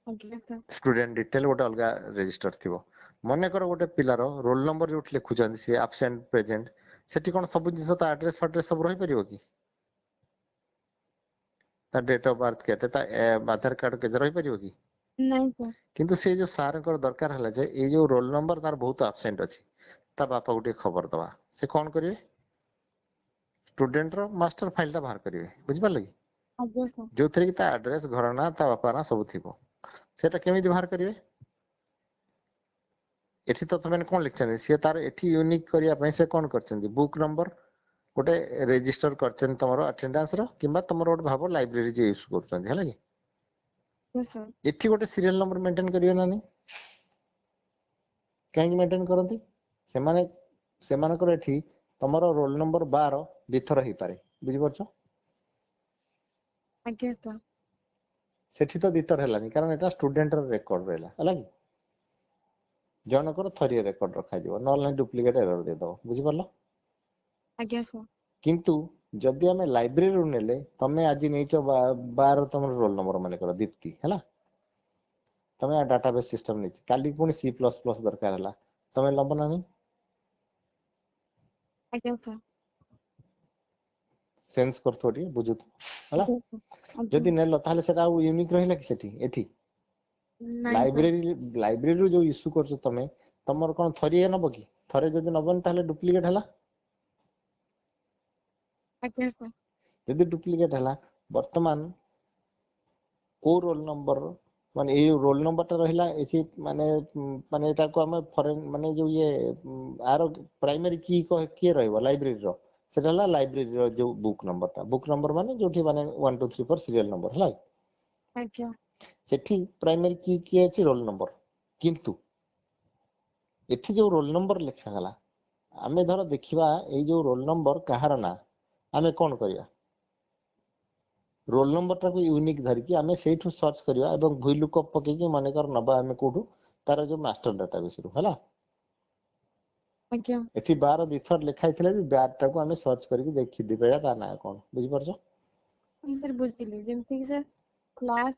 B: again sir
A: स्टूडेंट डिटेल गोटे अलगा रजिस्टर थिबो मने करो गोटे पिलारो रोल नंबर जोट लिखुचंदी से एब्सेंट प्रेजेंट सेठी कोन सब जिंस ता एड्रेस फैड्रेस सब रहि परिबो की ता डेट ऑफ बर्थ केते ता आधार कार्ड के रहि परिबो की
B: नहीं sir
A: किंतु से जो सार कर दरकार हला जे ए जो रोल नंबर तार बहुत एब्सेंट अछि ता बापा गुटे खबर दवा से कोन करिवे स्टूडेंट रो मास्टर फाइल ता बाहर करिवे बुझ परले की
B: again sir
A: जो थरे की ता एड्रेस घर ना ता बापा ना सब थिबो सेटा केमिति बाहर करिवे एठी तो तमेन कोन लिखछन से तार एठी यूनिक करिया पय से कोन करछन बुक नंबर गोटे रजिस्टर करछन तमरो अटेंडेंस रो किबा तमरो गोटे भाबो लाइब्रेरी जे यूज करछन हैला की
B: yes sir
A: एठी गोटे सीरियल नंबर मेंटेन करियो ना नहीं କାହିଁକି ମେଣ୍ଟେନ କରନ୍ତି ସେମାନେ ସେମାନଙ୍କର ଏଠି ତମର ରୋଲ ନମ୍ବର 12 ଦିଥର ହେଇପାରେ ବୁଝିପାରୁଛ
B: ଆଜ୍ଞା ସାର୍
A: ସେଠି ତ ଦିଥର ହେଲାନି କାରଣ ଏଟା ଷ୍ଟୁଡେଣ୍ଟର ରେକର୍ଡ ରହିଲା ହେଲା କି ଜଣଙ୍କର ଥରିଏ ରେକର୍ଡ ରଖାଯିବ ନହେଲେ ଡୁପ୍ଲିକେଟ ଏରର ଦେଇଦବ ବୁଝିପାରିଲ
B: ଆଜ୍ଞା ସାର୍
A: କିନ୍ତୁ ଯଦି ଆମେ ଲାଇବ୍ରେରୀରୁ ନେଲେ ତମେ ଆଜି ନେଇଛ 12 ତମର ରୋଲ ନମ୍ବର ମନେ କର ଦୀପ୍ତି ହେଲା ତମେ ଡାଟାବେସ୍ ସିଷ୍ଟମ ନେଇଛି କାଲି ପୁଣି C++ ଦରକାର ହେଲା ତମେ ନବ ନା ନାହିଁ
B: ଆଜ୍ଞା ସାର୍
A: ସେନ୍ସ କରୁଥିବ ଟିକେ ବୁଝୁଥିବ ହେଲା
B: ଆଜ୍ଞା ସାର୍ ଆଜ୍ଞା
A: ଯଦି ନେଲ ତାହଲେ ସେଟା ଆଉ ୟୁନିକ୍ ରହିଲା କି ସେଠି ଏଠି
B: ନାଇଁ ସାର୍
A: ଲାଇବ୍ରେରୀରୁ ଯୋଉ ଇସ୍ୟୁ କରୁଛ ତମେ ତମର କଣ ଥରିଏ ନବ କି ଥରେ ଯଦି ନବନି ତାହଲେ ଡୁପ୍ଲିକେଟ ହେଲା
B: ଆଜ୍ଞା ସାର୍
A: ଯଦି ଡୁପ୍ଲିକେଟ ହେଲା ବର୍ତ୍ତମାନ କୋଉ ରୋଲ ନମ୍ବର ମାନେ ଏଇ ରୋଲ ନମ୍ବର ଟା ରହିଲା ଏଠି ମାନେ ଏଟାକୁ ଆମେ ଫରେନ ମାନେ ଯୋଉ ଇଏ ଆର ପ୍ରାଇମାରୀ କି କିଏ ରହିବ ଲାଇବ୍ରେରୀର ସେଟା ହେଲା ଲାଇବ୍ରେରୀର ଯୋଉ ବୁକ୍ ନମ୍ବର ମାନେ ଯୋଉଠି ମାନେ 1 2 3 4 ସିରିଆଲ ନମ୍ବର ହେଲା
B: ଆଜ୍ଞା
A: ସେଠି ପ୍ରାଇମାରୀ କି କିଏ ଅଛି ରୋଲ ନମ୍ବର କିନ୍ତୁ ଏଠି ଯୋଉ ରୋଲ ନମ୍ବର ଲେଖାଗଲା ଆମେ ଧର ଦେଖିବା ଏଇ ଯୋଉ ରୋଲ ନମ୍ବର କାହାର ନାଁ ଆମେ କଣ କରିବା ରୋଲ ନମ୍ବର ଟାକୁ ୟୁନିକ୍ ଧରିକି ଆମେ ସେଇଠୁ ସର୍ଚ୍ଚ କରିବା ଏବଂ ଭୁଲୁକ ପକେଇକି ମନେକର ନବା ଆମେ କୋଉଠୁ ତାର ଯୋଉ ମାଷ୍ଟର ଡାଟାବେସ ରୁ ହେଲା
B: ଆଜ୍ଞା
A: ଏଠି 12 ଦିଥର ଲେଖା ହେଇଥିଲେ ବି 12 ଟାକୁ ଆମେ ସର୍ଚ୍ଚ କରିକି ଦେଖିପାରିବା ତା ନାଁ କଣ ବୁଝିପାରୁଛ
B: ସାର୍ ବୁଝିଲି ଯେମିତି କି ସାର୍ କ୍ଲାସ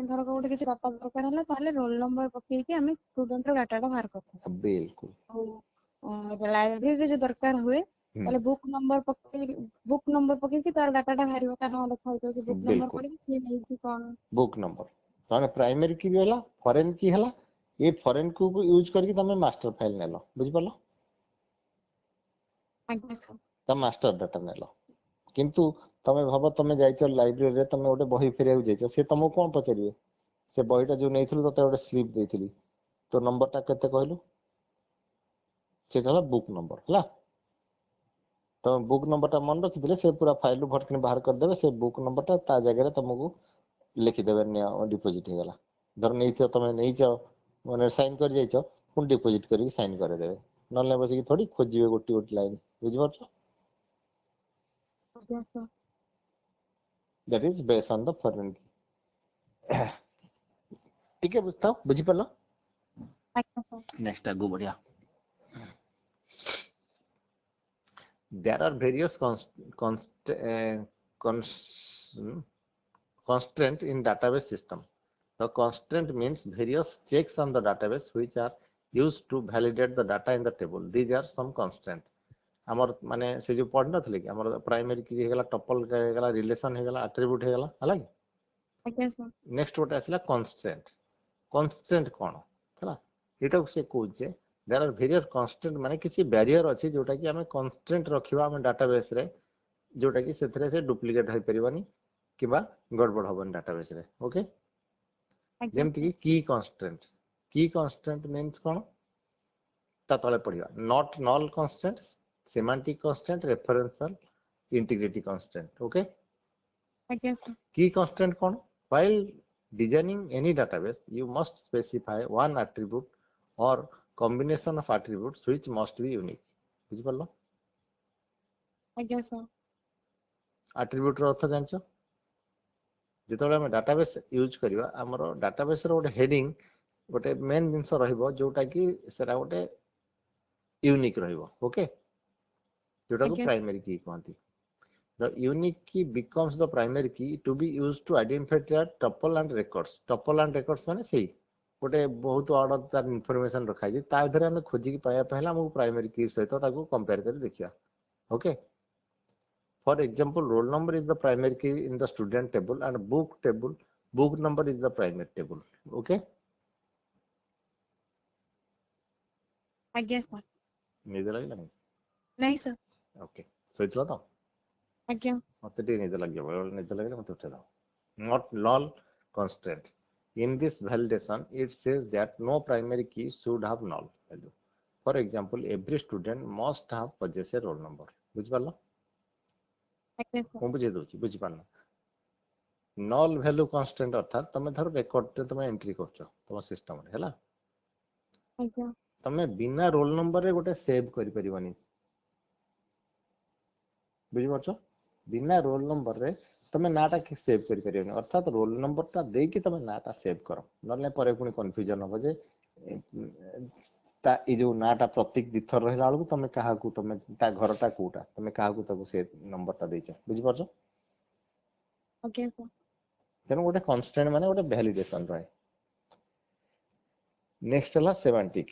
B: ଧର ଗୋଟେ କିଛି ଡାଟା ଦରକାର ହେଲା ତାହେଲେ ରୋଲ ନମ୍ବର ପକେଇକି ଆମେ ଷ୍ଟୁଡେଣ୍ଟର ଡାଟାଟା ବାହାର କରିଥାଉ
A: ବିଲକୁଲ
B: ଆଉ ଲାଇବ୍ରେରୀରେ ଯୋଉ ଦରକାର ହୁଏ ତାହେଲେ ବୁକ୍ ନମ୍ବର ପକେଇକି ତାର ଡାଟାଟା ବାହାରିବ ତା ନାଁ ଲେଖା ହେଇଥିବ କି ବୁକ୍ ନମ୍ବର
A: ବିଲକୁଲ
B: ପଡିକି କିଏ ନେଇଛି କଣ
A: ବୁକ୍ ନମ୍ବର ତାହେଲେ ପ୍ରାଇମାରୀ କି ହେଲା ଫରେନ୍ କି ହେଲା ଏ ଫରେନ୍ କୁ ୟୁଜ କରିକି ତମେ ମାଷ୍ଟର ଫାଇଲ ନେଲ ବୁଝିପାରିଲ
B: ଆଜ୍ଞା ସାର୍
A: ତା ମାଷ୍ଟର ଡାଟା ନେଲ କିନ୍ତୁ ତମେ ଭାବ ତମେ ଯାଇଛ ଲାଇବ୍ରେରୀରେ ତମେ ଗୋଟେ ବହି ଫେରିବାକୁ ଯାଇଛ ସେ ତମକୁ କଣ ପଚାରିବେ ସେ ବହିଟା ଯୋଉ ନେଇଥିଲୁ ତତେ ଗୋଟେ ସ୍ଲିପ ଦେଇଥିଲି ତୋ ନମ୍ବର ଟା କେତେ କହିଲୁ ସେଇଟା ହେଲା ବୁକ୍ ନମ୍ବର ହେଲା ତମେ ବୁକ୍ ନମ୍ବର ଟା ମନେ ରଖିଥିଲେ ସେ ପୁରା ଫାଇଲରୁ ଭଟକିନି ବାହାର କରିଦେବେ ସେ ବୁକ୍ ନମ୍ବର ଟା ତା ଜାଗାରେ ତମକୁ ଲେଖିଦେବେ ଡିପୋଜିଟ ହେଇଗଲା ଧର ନେଇଥିବ ତମେ ନେଇଛ ମାନେ ସାଇନ କରି ଯାଇଛ ପୁଣି ଡିପୋଜିଟ କରିକି ସାଇନ କରିଦେବେ ନହେଲେ ବସିକି ଥୋଡି ଖୋଜିବେ ଗୋଟି ଗୋଟି ଲାଇନ ବୁଝିପାରୁଛ
B: ଆଜ୍ଞା sir
A: that is based on the foreign key ଟିକେ ବୁଝଥାଅ ବୁଝିପାରିଲ
B: ଆଜ୍ଞା ସାର୍
A: ନେକ୍ସଟ ଆଗକୁ ବଢିଆ there are various constraint in database system the constraint means various checks on the database which are used to validate the data in the table these are some constraint ଆମର ମାନେ ସେ ଯୋଉ ପଢି ନଥିଲେ କି ଆମର ପ୍ରାଇମେରୀ କି ହେଇଗଲା ଟପଲ ହେଇଗଲା ରିଲେସନ ହେଇଗଲା ଆଟ୍ରିବ୍ୟୁଟ ହେଇଗଲା ହେଲା କି
B: ଆଜ୍ଞା ସାର୍
A: ନେକ୍ସଟ ଗୋଟେ ଆସିଲା କନଷ୍ଟ୍ରେଣ୍ଟ କଣ ହେଲା ଏଟାକୁ ସେ କହୁଛେ there are various constraint ମାନେ କିଛି ବ୍ୟାରିୟର ଅଛି ଯୋଉଟା କି ଆମେ କନଷ୍ଟ୍ରେଣ୍ଟ ରଖିବା ଆମ ଡାଟାବେସ ରେ ଯୋଉଟା କି ସେଥିରେ ସେ ଡୁପ୍ଲିକେଟ ହେଇପାରିବନି କିମ୍ବା ଗଡବଡ ହବନି ଡାଟାବେସ ରେ ଓକେ
B: ଆଜ୍ଞା
A: ଯେମିତି
B: ସାର୍
A: କି କନଷ୍ଟ୍ରେଣ୍ଟ ମିନ୍ସ କଣ ତା ତଳେ ପଡିବା not null constraint semantic constraint referential integrity constraint okay
B: ଆଜ୍ଞା ସାର୍
A: key constraint କଣ while designing any database you must specify one attribute or combination of attributes which must be unique ବୁଝିପାରିଲ
B: ଆଜ୍ଞା sir
A: attribute ର ଅର୍ଥ ଜାଣିଛ ଯେତେବେଳେ ଆମେ database use କରିବା ଆମର ଡାଟାବେସ୍ ର ଗୋଟେ ହେଡିଂ ଗୋଟେ ମେନ୍ ଜିନିଷ ରହିବ ଯୋଉଟା କି ସେଟା ଗୋଟେ ୟୁନିକ୍ ରହିବ ଓକେ ଯୋଉଟାକୁ
B: ଆଜ୍ଞା
A: ପ୍ରାଇମେରୀ କି କହନ୍ତି the unique key becomes the primary key to be used to identify the tuple and records ମାନେ ସେଇ ଗୋଟେ ବହୁତ ଅର୍ଡର ତାର ଇନଫର୍ମେସନ ରଖାଯାଇଛି ତା ଭିତରେ ଆମେ ଖୋଜିକି ପାଇବା ପାଇଁ ହେଲେ ଆମକୁ ପ୍ରାଇମେରୀ କି ସହିତ ତାକୁ କମ୍ପେୟାର କରି ଦେଖିବା okay for example roll number is the primary key in the student table and book number is the primary table okay
B: ଆଜ୍ଞା ସାର୍
A: ନିଦ ଲାଗିଲାନି
B: ନାଇଁ ସାର୍
A: ଓକେ ଶୋଇଥିଲ ତ
B: ଆଜ୍ଞା
A: ମତେ ଟିକେ ନିଦ ଲାଗିବ ବେଳେବେଳେ ନିଦ ଲାଗିଲେ ମତେ ଉଠେଇଦବ not null constraint in this validation it says that no primary key should have null value for example every student must have possess a roll number ବୁଝିପାରିଲ
B: ଆଜ୍ଞା ସାର୍
A: ମୁଁ ବୁଝେଇ ଦଉଛି ବୁଝିପାରିଲ null value constraint ଅର୍ଥାତ ତମେ ଧର ରେକର୍ଡ ରେ ତମେ ଏଣ୍ଟ୍ରି କରୁଛ ତମ ସିଷ୍ଟମ ରେ ହେଲା
B: ଆଜ୍ଞା
A: तमे बिना रोल नंबर रे गोटे सेव करि परिबनी बुझि परछो बिना रोल नंबर रे तमे नाटा सेव करि परिबनी अर्थात रोल नंबर ता देई कि तमे नाटा सेव करो नले परे पुनी कंफ्यूजन हो जे ता ई जो नाटा प्रतीक दिथर रहला अलगु तमे काहाकू तमे ता घरटा कोटा तमे काहाकू ताकू से नंबर ता देइछ बुझि परछो
B: Okay, sir.
A: तेनु गोटे कांस्टेंट माने गोटे वैलिडेशन रहे नेक्स्ट हला semantic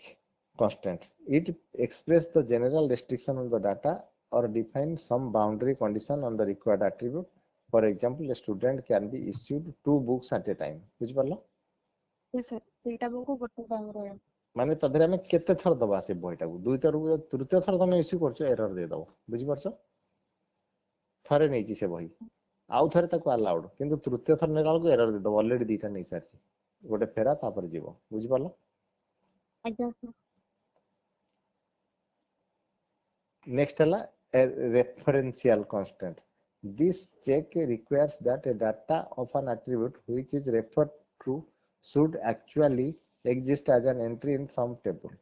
A: constant it express the general restriction on the data or define some boundary condition on the required attribute. For example, a student can be issued 2 books at a time. बुझ परलो
B: Yes, sir. ସେଇଟା ବୁକୁ ଗୋଟେ time ରେ
A: माने तदरे हमें केते थर दबा से बहिटा को दुई थर तृतीय थर तमे इश्यू करछो एरर दे दबो बुझ परछो थरे नै छी से बही आउ थरे ताको अलाउड किंतु तृतीय थर नेला को एरर दे दबो ऑलरेडी दीटा नै सारछि गोटे फेरा तापर जीवो बुझ परलो
B: ଆଜ୍ଞା sir.
A: नेक्स्ट हला referential constant. This check requires that a data of an attribute which is referred to should actually exist as an entry in some table.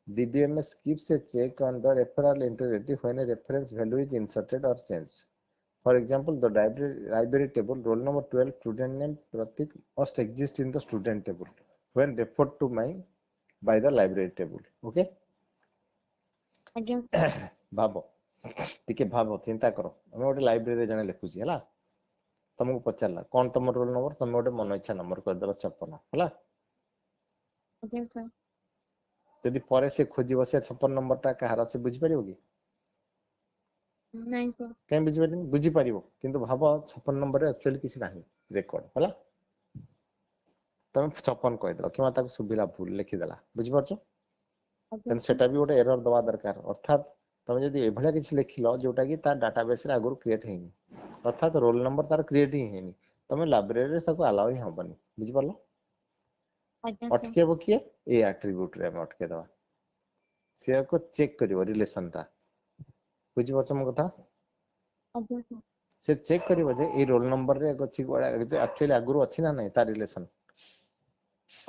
A: DBMS keeps a check on the referral integrity when a reference value is inserted or changed. For example, the library table roll number 12 student name Pratik must exist in the student table when referred to by the library table. Okay?
B: ଆଜ୍ଞା
A: भाव टिके भाव चिंता करो हमें गोटे library जने लिखुची है तुमको पचारा कौन तुम रोल नंबर तुम गोटे मन इच्छा नंबर करदेल 56 है
B: ଆଜ୍ଞା sir.
A: जदि पर से खोज से 56 नंबर टा कहार से बुझी पारिबो कि
B: ନାଇଁ sir.
A: कहीं बुझी पारिबो बुझी पारिबो किंतु भाव 56 नंबर रे एक्चुअली किसी नाही रेकॉर्ड है तुम 56 कहदेल कि ताको सुबिला भूल लिखिदेला बुझी परछो
B: ଆଜ୍ଞା
A: तेन
B: sir.
A: सेटा भी गोटे एरर दवा दरकार अर्थात तुम जदि एभलिया किछि लिखिलो जोटा कि तार डाटाबेस रे आगुर क्रिएट हेनी अर्थात रोल नंबर तार क्रिएट ही हेनी तुम लाइब्रेरी रे ताको अलाउ ही हबनी बुझी परलो
B: ଆଜ୍ଞା sir.
A: अटकेबो किए ए एट्रिब्यूट रे हम अटके दवा से को चेक करिवो रिलेशन ता बुझी परछो म कथा
B: ଆଜ୍ଞା sir.
A: से चेक करिवो जे ए रोल नंबर रे अछि एक्चुअली आगुर अछि ना नै तार रिलेशन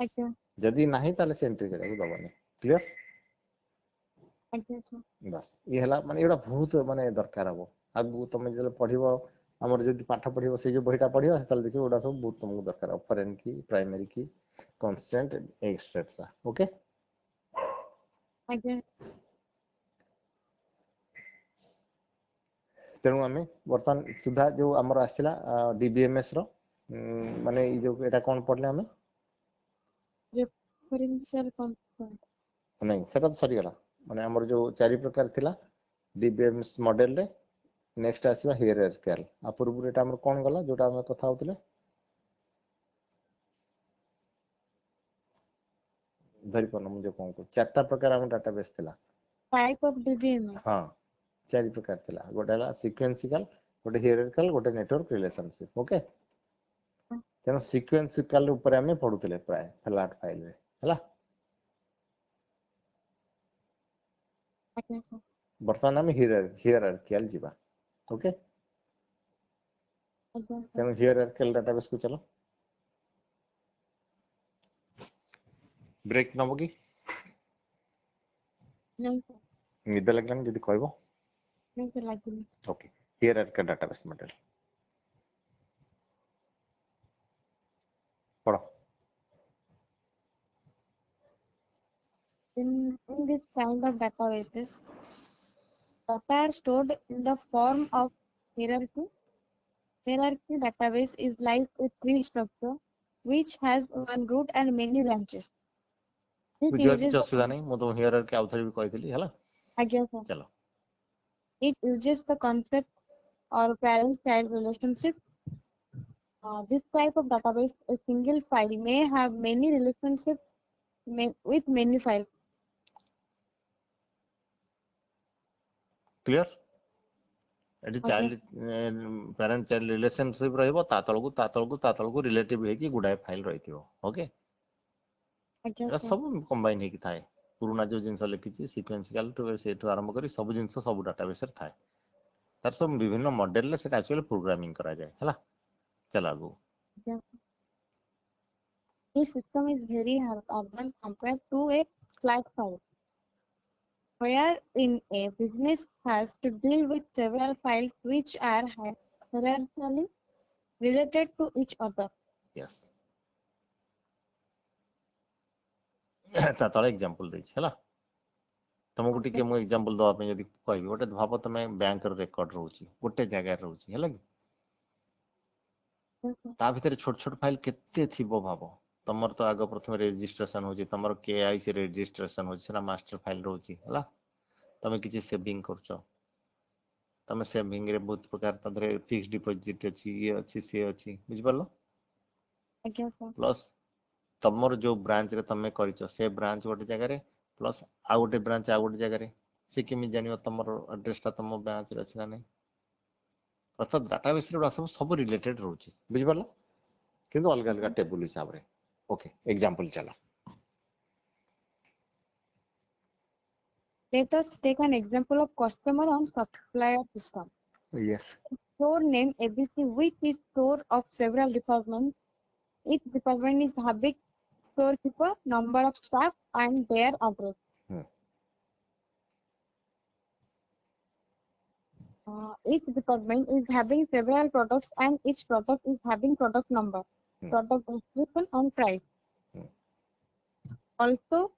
B: ଆଜ୍ଞା
A: जदि नाही ताले से एंट्री करिवो दबनी क्लियर
B: ଆଜ୍ଞା sir.
A: बस ये हला माने एडा बहुत माने दरकार हबो आगु तमे जे पढिबो हमर जदि पाठ पढिबो से जो बहिटा पढिबो सेतल देखिबो एडा सब बहुत तुमको दरकार ऑपरेंड की प्राइमरी की कांस्टेंट एक्सेट्रा ओके
B: ଆଜ୍ଞା
A: तेणु आमे वर्तमान सुधा जो हमर आसिला डीबीएमएस रो माने ई जो एटा कोन पढले आमे
B: referential constant.
A: नहीं सेटा तो सरी गला माने हमर जो चारि प्रकार थिला डीबीएमएस मॉडल रे नेक्स्ट आसीबा हियरार्किकल आ पूर्व एटा हमर कोन गला जोटा हम कथा होतले धरि पन मुझे कोन को चारटा प्रकार हम डाटाबेस थिला
B: Type of DBMS.
A: हां चारि प्रकार थिला गोटे हला सीक्वेंशियल गोटे हियरार्किकल गोटे नेटवर्क रिलेशनशिप ओके तेनो सीक्वेंशियल ऊपर हमें पढुतले प्राय फ्लैट फाइल रे हला
B: ଆଜ୍ଞା sir.
A: वर्तमान हम हियरार्किकल जीवा ओके
B: ଆଜ୍ଞା sir.
A: तेनो हियरार्किकल डाटाबेस को चलो ब्रेक नबो की
B: ନାଇଁ sir.
A: निद लगलानी जदि कहबो
B: ନାଇଁ sir ଲାଗୁନି.
A: ओके हियरार्किकल डाटाबेस मॉडल पढ़ो
B: In this kind of databases, data are stored in the form of hierarchy. Hierarchy database is like a tree structure which has one root and many branches. It
A: बुझिबार
B: uses
A: किछ
B: the
A: असुविधा नहीं मु तो hierarchy आउथरे भी कहितली हला
B: आज्ञा sir.
A: चलो
B: It uses the concept or parent-child relationship. This type of database, a single file may have many relationships with many files.
A: Clear एटी
B: Okay,
A: child parent child relationship रहइबो ता तळकू रिलेटिव हे की गुडाय फाइल रहिथिबो ओके
B: आज्ञा
A: एरा
B: sir.
A: सब कंबाइन हे की थाए पुराना जो जिंस लिखिछि सीक्वेंशियल टू से टू आरंभ करी सब जिंस सब डाटाबेस रे थाए तार सब विभिन्न मॉडल ले सेटा एक्चुअली प्रोग्रामिंग करा जाय हला चला आगु
B: Yeah. This system is very advanced compared to a flat file. wherein a business has to deal with several files which are hierarchically related to each other.
A: yes ତା ତଳେ example ଦେଇଛି ହେଲା ତମକୁ ଟିକେ ମୁଁ ଏକ୍ସାମ୍ପଲ ଦେବା ପାଇଁ ଯଦି କହିବି ଗୋଟେ ଭାବ ତମେ ବ୍ୟାଙ୍କର ରେକର୍ଡ ରହୁଛି ଗୋଟେ ଜାଗାରେ ରହୁଛି ହେଲା କି ତା ଭିତରେ ଛୋଟ ଛୋଟ ଫାଇଲ କେତେ ଥିବ ଭାବ ତମର ତ ଆଗ ପ୍ରଥମେ ରେଜିଷ୍ଟ୍ରେସନ ହଉଛି ତମର KIC ରେଜିଷ୍ଟ୍ରେସନ ହଉଛି ସେଟା ମାଷ୍ଟର ଫାଇଲ ରହୁଛି ହେଲା ତମେ କିଛି ସେଭିଂ କରୁଛ ତମେ ସେଭିଂ ରେ ବହୁତ ପ୍ରକାର ତା ଦେହରେ ଫିକ୍ସ ଡିପୋଜିଟ ଅଛି ଇଏ ଅଛି ସିଏ ଅଛି ବୁଝିପାରିଲ
B: ଆଜ୍ଞା ସାର୍
A: ପ୍ଲସ୍ ତମର ଯୋଉ ବ୍ରାଞ୍ଚ ରେ ତମେ କରିଛ ସେ ବ୍ରାଞ୍ଚ ଗୋଟେ ଜାଗାରେ ପ୍ଲସ୍ ଆଉ ଗୋଟେ ବ୍ରାଞ୍ଚ ଆଉ ଗୋଟେ ଜାଗାରେ ସେ କେମିତି ଜାଣିବ ତମର ଆଡ୍ରେସ ଟା ତମ ବ୍ରାଞ୍ଚ ରେ ଅଛି ନା ନାହିଁ ଅର୍ଥାତ୍ ଡାଟାବେସ୍ ରେ ସବୁ ରିଲେଟେଡ ରହୁଛି ବୁଝିପାରିଲ କିନ୍ତୁ ଅଲଗା ଅଲଗା ଟେବୁଲ ହିସାବରେ ଓକେ ଏକ୍ସାମ୍ପଲ ଚାଲ
B: let us take an example of customer and supplier system.
A: yes
B: Store name ABC, which is store of several departments. Each department is having storekeeper, number of staff, and their address.
A: hmm.
B: Each department is having several products, and each product is having product number, product description, and price. Also,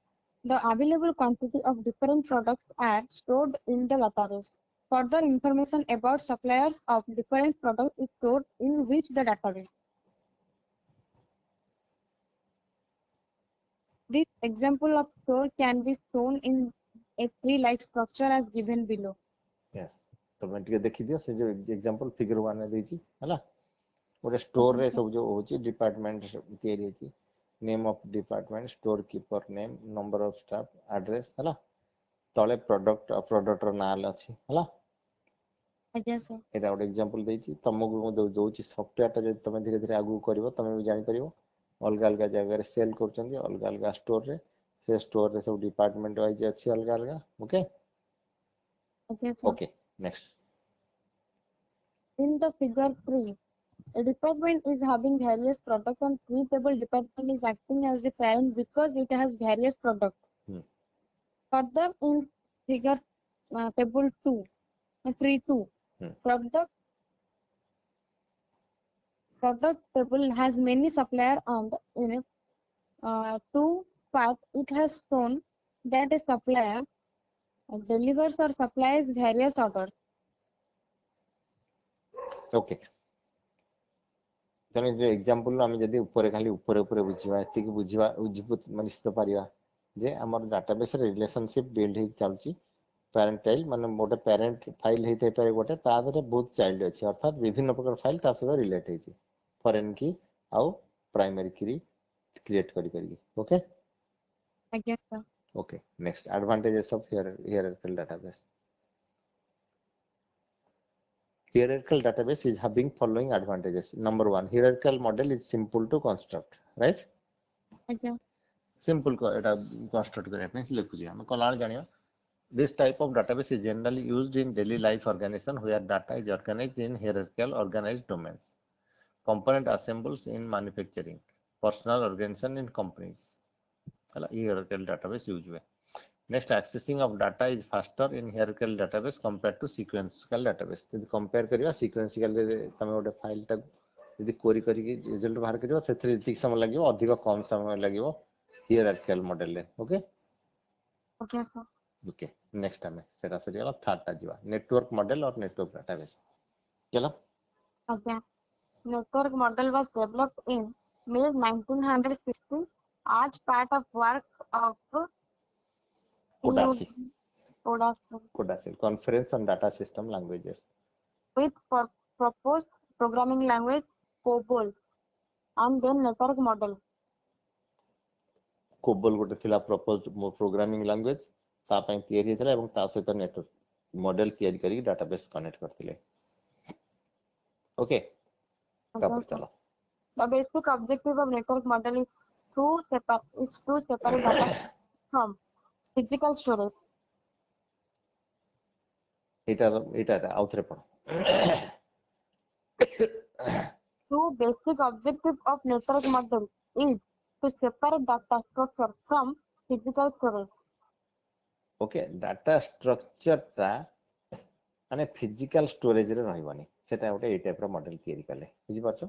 B: the available quantity of different products are stored in the database. Further information about suppliers of different products is stored in which the database. This example of store can be shown in a tree-like structure as given below.
A: yes ତମେ ଟିକେ ଦେଖିଦିଅ ସେ ଯୋଉ example figure 1 ରେ ଦେଇଛି ହେଲା ଗୋଟେ store ରେ ସବୁ ଯୋଉ ହଉଛି ଡିପାର୍ଟମେଣ୍ଟ ତିଆରି ହେଇଛି name of department store keeper name number of staff address ହେଲା ତଳେ ପ୍ରଡକ୍ଟର ନାଁ ଅଛି ହେଲା
B: ଆଜ୍ଞା ସାର୍
A: ଏଇଟା ଗୋଟେ ଏକ୍ସାମ୍ପଲ ଦେଇଛି ତମକୁ ମୁଁ ଦଉଛି ସଫ୍ଟୱେୟାରଟା ଯଦି ତମେ ଧୀରେ ଧୀରେ ଆଗକୁ କରିବ ତମେ ବି ଜାଣିପାରିବ ଅଲଗା ଅଲଗା ଜାଗାରେ ସେଲ୍ କରୁଛନ୍ତି ଅଲଗା ଅଲଗା ଷ୍ଟୋରରେ ସେ ଷ୍ଟୋରରେ ସବୁ ଡିପାର୍ଟମେଣ୍ଟ ୱାଇଜ ଅଛି ଅଲଗା ଅଲଗା ଓକେ
B: ଆଜ୍ଞା sir
A: okay next
B: In the figure 3, a department is having various products and three-table department is acting as the parent because it has various products. Further, in figure table 2, 3.2, product table has many suppliers and in two part it has shown that a supplier delivers or supplies various orders.
A: Okay ତେଣୁ ଯୋଉ example ଆମେ ଯଦି ଉପରେ ଖାଲି ଉପରେ ଉପରେ ବୁଝିବା ଏତିକି ବୁଝିବା ନିଶ୍ଚିତ ପାରିବା ଯେ ଆମର ଡାଟାବେସ୍ ରେ ରିଲେସନସିପ ବିଲ୍ଡ ହେଇ ଚାଲୁଛି ପ୍ୟାରେଣ୍ଟ ଚାଇଲ୍ଡ ମାନେ ଗୋଟେ ପ୍ୟାରେଣ୍ଟ ଫାଇଲ ହେଇଥାଇପାରେ ଗୋଟେ ତା ଦେହରେ ବହୁତ ଚାଇଲ୍ଡ ଅଛି ଅର୍ଥାତ୍ ବିଭିନ୍ନ ପ୍ରକାର ଫାଇଲ ତା ସହିତ ରିଲେଟ ହେଇଛି ଫରେନ୍ କି ଆଉ ପ୍ରାଇମାରୀ କି କ୍ରିଏଟ କରିପାରିକି ଓକେ
B: ଆଜ୍ଞା sir
A: okay next advantages of hierarchical database hierarchical database is having following advantages number 1 hierarchical model is simple to construct right
B: ଆଜ୍ଞା
A: simple এটা construct କରିବା ପାଇଁ ଲେଖୁଛି ଆମେ କଲାବେଳେ ଜାଣିବା this type of database is generally used in daily life organization where data is organized in hierarchical organized domains component assembles in manufacturing personal organization in companies ହେଲା hierarchical database use ହୁଏ next accessing of data is faster in hierarchical database compared to sequential database ଯଦି compare କରିବା sequential ରେ ତମେ ଗୋଟେ file ଟା ଯଦି query କରିକି ରେଜଲ୍ଟ ବାହାର କରିବ ସେଥିରେ ଯେତିକି ସମୟ ଲାଗିବ ଅଧିକ କମ ସମୟ ଲାଗିବ hierarchical model ରେ okay
B: okay sir
A: okay next ଆମେ ସେଟା ସରିଗଲା ଥାର୍ଡ ଟା ଯିବା ନେଟୱାର୍କ ମଡେଲ ଅର ନେଟୱାର୍କ ଡାଟାବେସ୍ ହେଲା
B: ଆଜ୍ଞା network model was developed in mid 1960 as part of work of
A: Codacil conference on data system languages
B: with proposed programming language COBOL and then network model.
A: COBOL ଗୋଟେ ଥିଲା proposed programming language ତା ପାଇଁ ତିଆରି ହେଇଥିଲା ଏବଂ ତା ସହିତ ନେଟୱାର୍କ ମଡେଲ ତିଆରି କରିକି ଡାଟାବେସ୍ କନେକ୍ଟ କରିଥିଲେ ଓକେ ତାପରେ ଚାଲ
B: The basic objective of network model is to separate data from physical storage.
A: ଏଇଟା ଆଉଥରେ ପଢ
B: Two basic objectives of network model is to separate data structure from physical storage.
A: Okay data structure टा माने physical storage रे रहइबनी सेटा गोटे ए type रो model तयारी करले बुझि पाछो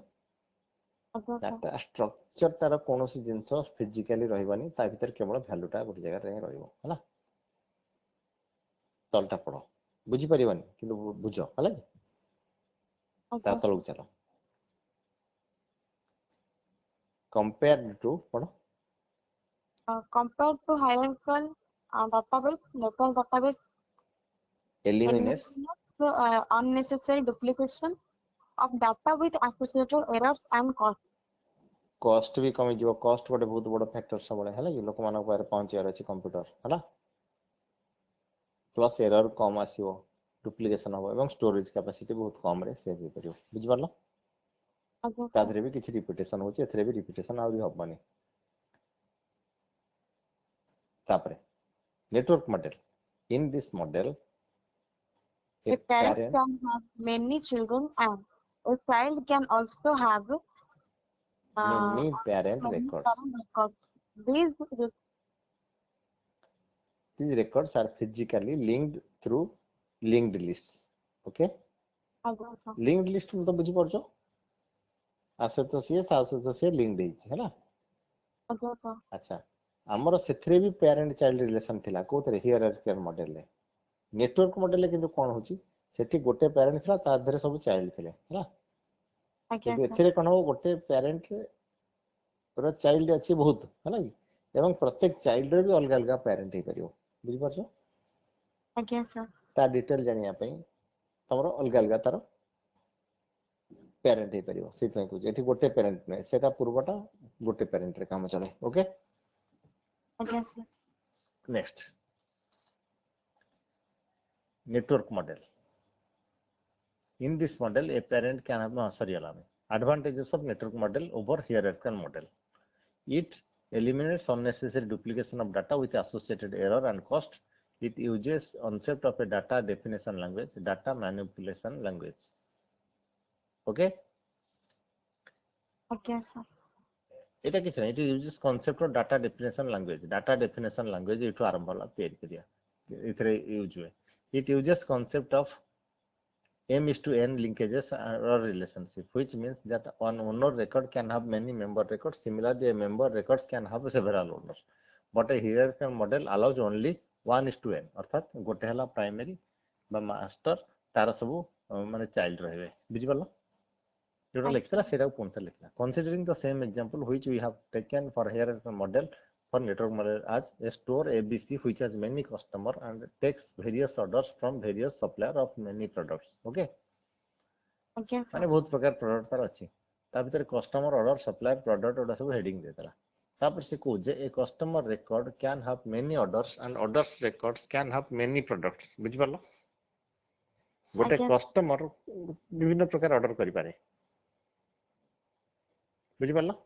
B: ଆଜ୍ଞା ସାର୍
A: डाटा स्ट्रक्चर तार कोनोसी जिंस फिजिकली रहइबनी ता भीतर केवल वैल्यू टा गोटे जगह रे रहइबो हला तलटा पढो बुझि परिबनी किंतु बुझो हला ता
B: ଆଜ୍ଞା
A: तलक चलो कंपेयर टू पढो
B: compared to hierarchical database network database
A: eliminates
B: eliminates unnecessary duplication of data with associated errors and costs.
A: Cost भी कमी जीवो कॉस्ट गोटे बहुत बड़ फैक्टर सब है कि लोक मान पारे पहुंचार अछि कंप्यूटर है प्लस एरर कम आसीबो डुप्लीकेशन हो एवं स्टोरेज कैपेसिटी बहुत कम रे सेव हो परियो बुझि पारलो
B: ଆଜ୍ଞା
A: ता
B: ସାର୍
A: धरे भी किछि रिपीटेशन होछि एथरे भी रिपीटेशन आउरी हबनी तापरे network model in this model A
B: a parent
A: parent
B: can have many children and a child can also have
A: many parent
B: many
A: records
B: parent records. These
A: these records are physically linked through linked lists okay
B: ଆଜ୍ଞା sir
A: linked list तो बुझि परछो आसे तो से linked ହେଇଛି ହେଲା
B: ଆଜ୍ଞା sir
A: अच्छा ଆମର ସେଥିରେ ବି ପ୍ୟାରେଣ୍ଟ ଚାଇଲ୍ଡ ରିଲେସନ ଥିଲା କୋଉଥିରେ ହିୟରାର୍କିକାଲ ମଡେଲରେ ନେଟୱାର୍କ ମଡେଲରେ କିନ୍ତୁ କଣ ହଉଛି ସେଠି ଗୋଟେ ପ୍ୟାରେଣ୍ଟ ଥିଲା ତା ଦେହରେ ସବୁ ଚାଇଲ୍ଡ ଥିଲେ ହେଲା
B: ଆଜ୍ଞା
A: କିନ୍ତୁ
B: ସାର୍
A: ଏଥିରେ କଣ ହବ ଗୋଟେ ପ୍ୟାରେଣ୍ଟ ର ଚାଇଲ୍ଡ ଅଛି ବହୁତ ହେଲା କି ଏବଂ ପ୍ରତ୍ୟେକ ଚାଇଲ୍ଡ ର ବି ଅଲଗା ଅଲଗା ପ୍ୟାରେଣ୍ଟ ହେଇପାରିବ ବୁଝିପାରୁଛ
B: ଆଜ୍ଞା ସାର୍
A: ତା ଡିଟେଲ ଜାଣିବା ପାଇଁ ତମର ଅଲଗା ଅଲଗା ତାର ପ୍ୟାରେଣ୍ଟ ହେଇପାରିବ ସେଇଥିପାଇଁ କହୁଛି ଏଠି ଗୋଟେ ପ୍ୟାରେଣ୍ଟ ନୁହେଁ ସେଟା ପୂର୍ବଟା ଗୋଟେ ପ୍ୟାରେଣ୍ଟ ରେ କାମ ଚଳେ ଓକେ
B: ଆଜ୍ଞା sir
A: next network model in this model a parent can have sorry allow me advantages of network model over hierarchical model it eliminates unnecessary duplication of data with associated error and cost it uses concept of a data definition language data manipulation language okay
B: ଆଜ୍ଞା sir
A: এটা কিছু না it uses concept of data definition language ଏଠୁ ଆରମ୍ଭ ହେଲା ତିଆରି କରିବା ଏଥିରେ ୟୁଜ ହୁଏ it uses concept of m is to n linkages or relationship which means that one owner record can have many member records similarly a member records can have several owners but a hierarchical model allows only 1 is to n अर्थात गोटे हला primary बा master तार सब माने child रहबे बुझि परलो जोटा लिखला
B: ଆଜ୍ଞା
A: सेटा पुनथ लिखला considering the same example which we have taken for hierarchical model for network model as a store abc which has many customer and takes various orders from various supplier of many products okay
B: ଆଜ୍ଞା
A: माने
B: sir
A: बहुत प्रकार product तार अछि ता भीतर customer order supplier product ओडा सब हेडिंग देतला तापर से को जे a customer record can have many orders and orders records can have many products बुझि परलो गोटे
B: ଆଜ୍ଞା
A: कस्टमर विभिन्न प्रकार ऑर्डर करि पारे बुझि परलो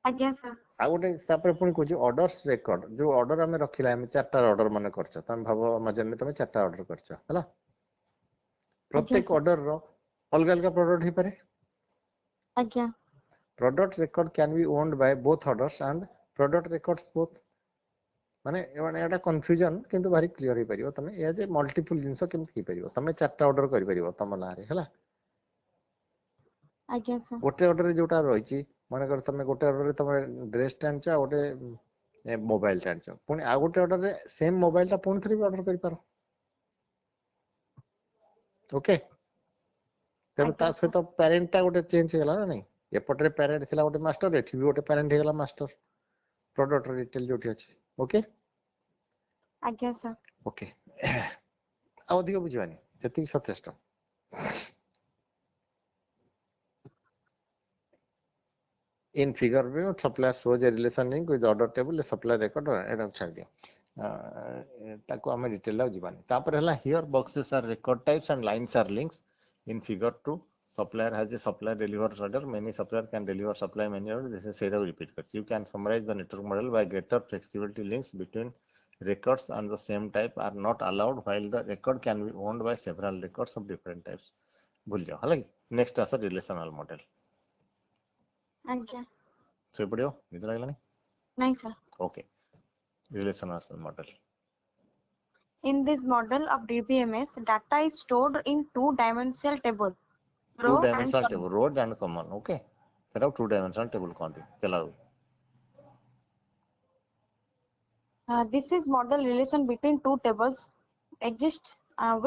B: ଆଜ୍ଞା ସାର୍
A: आ गोटे तापर पुणी कहूँ ऑर्डर्स रेकॉर्ड जो ऑर्डर आम रखिला आम चार्टा ऑर्डर मन कर तुम भाव अमेजन में तुम चार्टा ऑर्डर कर
B: ଆଜ୍ଞା
A: प्रत्येक
B: ସାର୍
A: ऑर्डर रो अलग अलग प्रोडक्ट हो पारे
B: ଆଜ୍ଞା
A: product record can be owned by both orders and product records both माने एटा कंफ्यूजन किंतु भारी क्लियर हो परियो तमे ए जे मल्टीपल जिंस केमति हो परियो तमे चार्टा ऑर्डर कर परियो तम ना रे हला
B: ଆଜ୍ଞା ସାର୍
A: गोटे ऑर्डर जोटा रही मन कर तुम गोटे ऑर्डर तुम ड्रेस टाण गोटे मोबाइल टाण पुणी आ गोटे ऑर्डर रे सेम मोबाइल टा पुणी थ्री भी ऑर्डर कर पारो ओके तेणु ता
B: ଆଜ୍ଞା
A: सहित पेरेंट टा गोटे चेंज हो गला ना नहीं एपटे पेरेंट थिला गोटे मास्टर एठी भी गोटे पेरेंट हो गला मास्टर प्रोडक्ट डिटेल जोठी अछि ओके
B: ଆଜ୍ଞା ସାର୍
A: ओके आ अधिक बुझिबानी सेति सतेष्ट in figure view supplier shows a relation link with the order table a supplier record एटा छाड़ दियो ताको हम डिटेल ला जिबानी तापर हला here boxes are record types and lines are links in figure 2 supplier has a supplier delivers order many supplier can deliver supply many order this is said repeat you can summarize the network model by greater flexibility links between records and the same type are not allowed while the record can be owned by several records of different types भूल जाओ हला next आसा relational model
B: ଆଜ୍ଞା
A: ଶୋଇ ପଡିବ ନିଦ ଲାଗିଲାନି
B: ନାଇଁ sir
A: okay relational model
B: In this model of DBMS, data is stored in two-dimensional table,
A: two
B: row and
A: dimensional
B: column.
A: table, row and common. Okay, ସେଟା two dimensional table କହନ୍ତି। ଚଲାओ।
B: This is model relation between two tables exists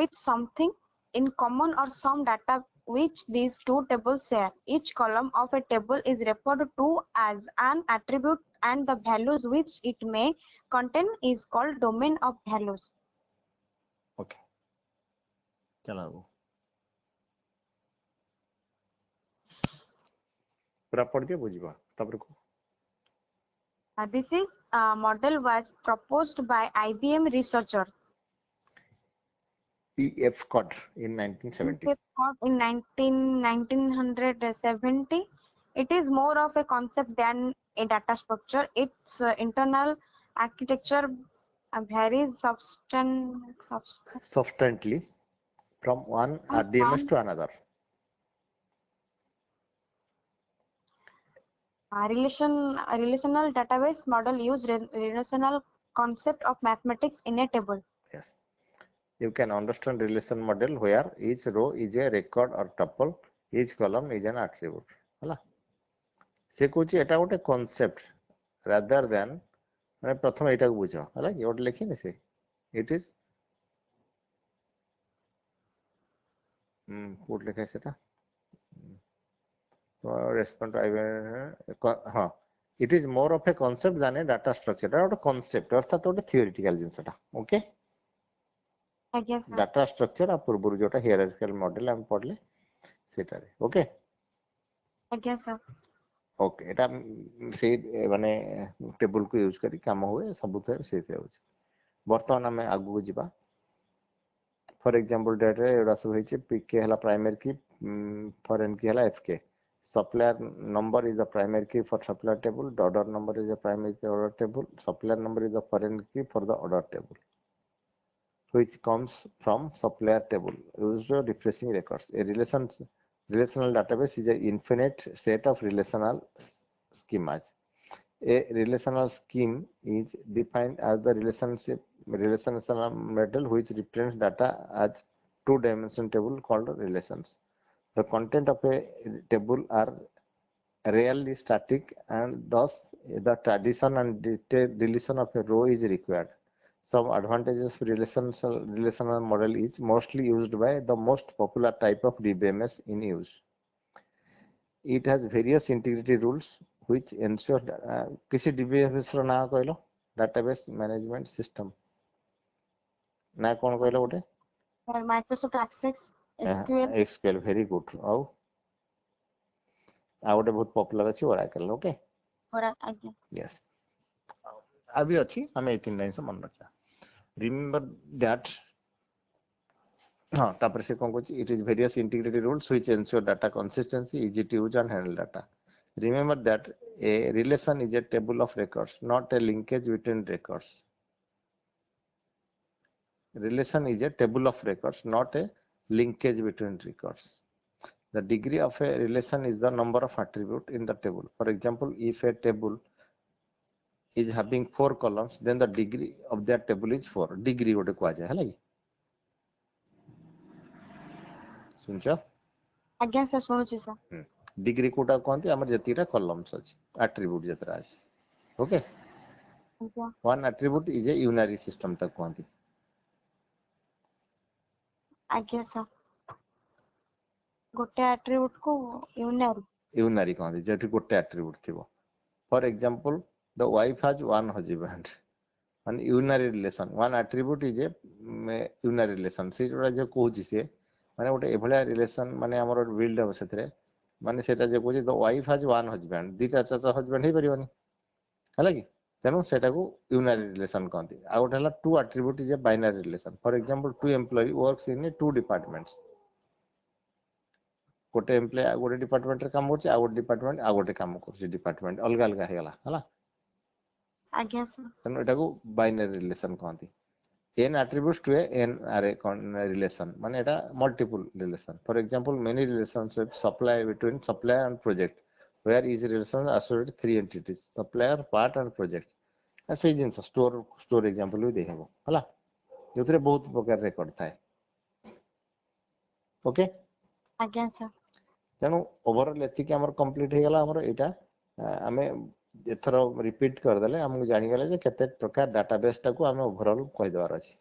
B: with something in common or some data which these two tables share. Each column of a table is referred to as an attribute and the values which it may contain is called domain of values.
A: Okay, चलाओ। पूरा पढ़ दिया बुझिबा तापर को।
B: This is model was proposed by IBM researchers.
A: EF code in 1970.
B: In 1970, it is more of a concept than a data structure. Its internal architecture varies
A: Substantially from one RDMS to another.
B: Relational database model use relational concept of mathematics in a table.
A: Yes, you can understand relation model where each row is a record or tuple, each column is an attribute. ହେଲା ସେ କହୁଛି ଏଟା ଗୋଟେ concept rather than ମାନେ ପ୍ରଥମେ ଏଇଟାକୁ ବୁଝ ହେଲା କି ଗୋଟେ ଲେଖିନି ସେ it is କୋଉଠି ଲେଖା ସେଟା respond ହଁ it is more of a concept than a data structure ଏଟା ଗୋଟେ concept ଅର୍ଥାତ ଗୋଟେ theoretical ଜିନିଷଟା okay
B: ଆଜ୍ଞା sir
A: data structure ଆଉ ପୂର୍ବରୁ ଯୋଉଟା hierarchical model ଆମେ ପଢିଲେ ସେଟାରେ okay
B: ଆଜ୍ଞା sir
A: ओके एटा से माने टेबल को यूज करी काम हुए सबुथे सेते होची वर्तमान हमें आगु जिबा फॉर एग्जांपल डेटा रे एडा सब होईचे पीके हला प्राइमरी की फॉरेन की हला FK supplier number is the primary key for supplier table order number is the primary key order table supplier number is the foreign key for the order table which comes from supplier table used for refreshing records a relational database is an infinite set of relational schemas. A relational scheme is defined as the relational model which represents data as two-dimensional table called relations. The content of a table are rarely static and thus the addition and deletion of a row is required. Some advantages of relational model is mostly used by the most popular type of DBMS in use. It has various integrity rules which ensure किसी DBMS रो ना कहलो database management system ना कौन कहलो गोटे
B: Microsoft Access SQL
A: SQL very good ଆଉ गोटे बहुत पॉपुलर अछि Oracle ओके
B: आज्ञा
A: yes अभी अछि हमें तीन लाइन से मन रखा remember that हाँ तापर से कौन कुछ it is various integrity rules which ensure data consistency easy to use and handle data remember that a relation is a table of records not a linkage between records relation is a table of records not a linkage between records the degree of a relation is the number of attributes in the table for example if a table is having 4 columns then the degree of that table is 4 degree गोटे कुआ जाय हला सुनछ
B: आज्ञा sir सुनुची sir
A: degree कोटा कहते हमर जतिरा कॉलम्स अछि एट्रिब्यूट जतरा अछि okay one attribute is a unary system तक कहते
B: आज्ञा सर गोटे एट्रिब्यूट को
A: यूनरी कहते जेठी गोटे एट्रिब्यूट थिबो for example the wife has one husband an unary relation one attribute is a unary relation से जोड़ा जे कहूची से माने गोटे एभलिया रिलेशन माने हमर बिल्ड हो सेतरे माने सेटा जे कहूची the wife has one husband दीटा चारटा हस्बैंड हे परिबनी हला कि तेनु सेटा को यूनरी रिलेशन कहती आ गोटे हला two attribute is a binary relation for example two employee works in two departments गोटे एम्प्लॉय गोटे डिपार्टमेंट रे काम करछ आ गोटे डिपार्टमेंट आ गोटे काम करछ डिपार्टमेंट अलग अलग हे गला हला
B: आज्ञा सर
A: तेनु एटा को बाइनरी रिलेशन कहती n attributes to a n array relation mane eta multiple relation for example many relationships supply between supplier and project where each relation associates three entities supplier part and project as a jinsa store example we देहबो हला जो बहुत प्रकार record थाए okay
B: ଆଜ୍ଞା sir
A: तेणु overall एतिक हमर complete हे गला हमर एटा आमे एथरो रिपीट कर देले हमहु जानि गेले जे केते प्रकार डाटाबेस टाको आमे ओवरऑल कहि देबार अछि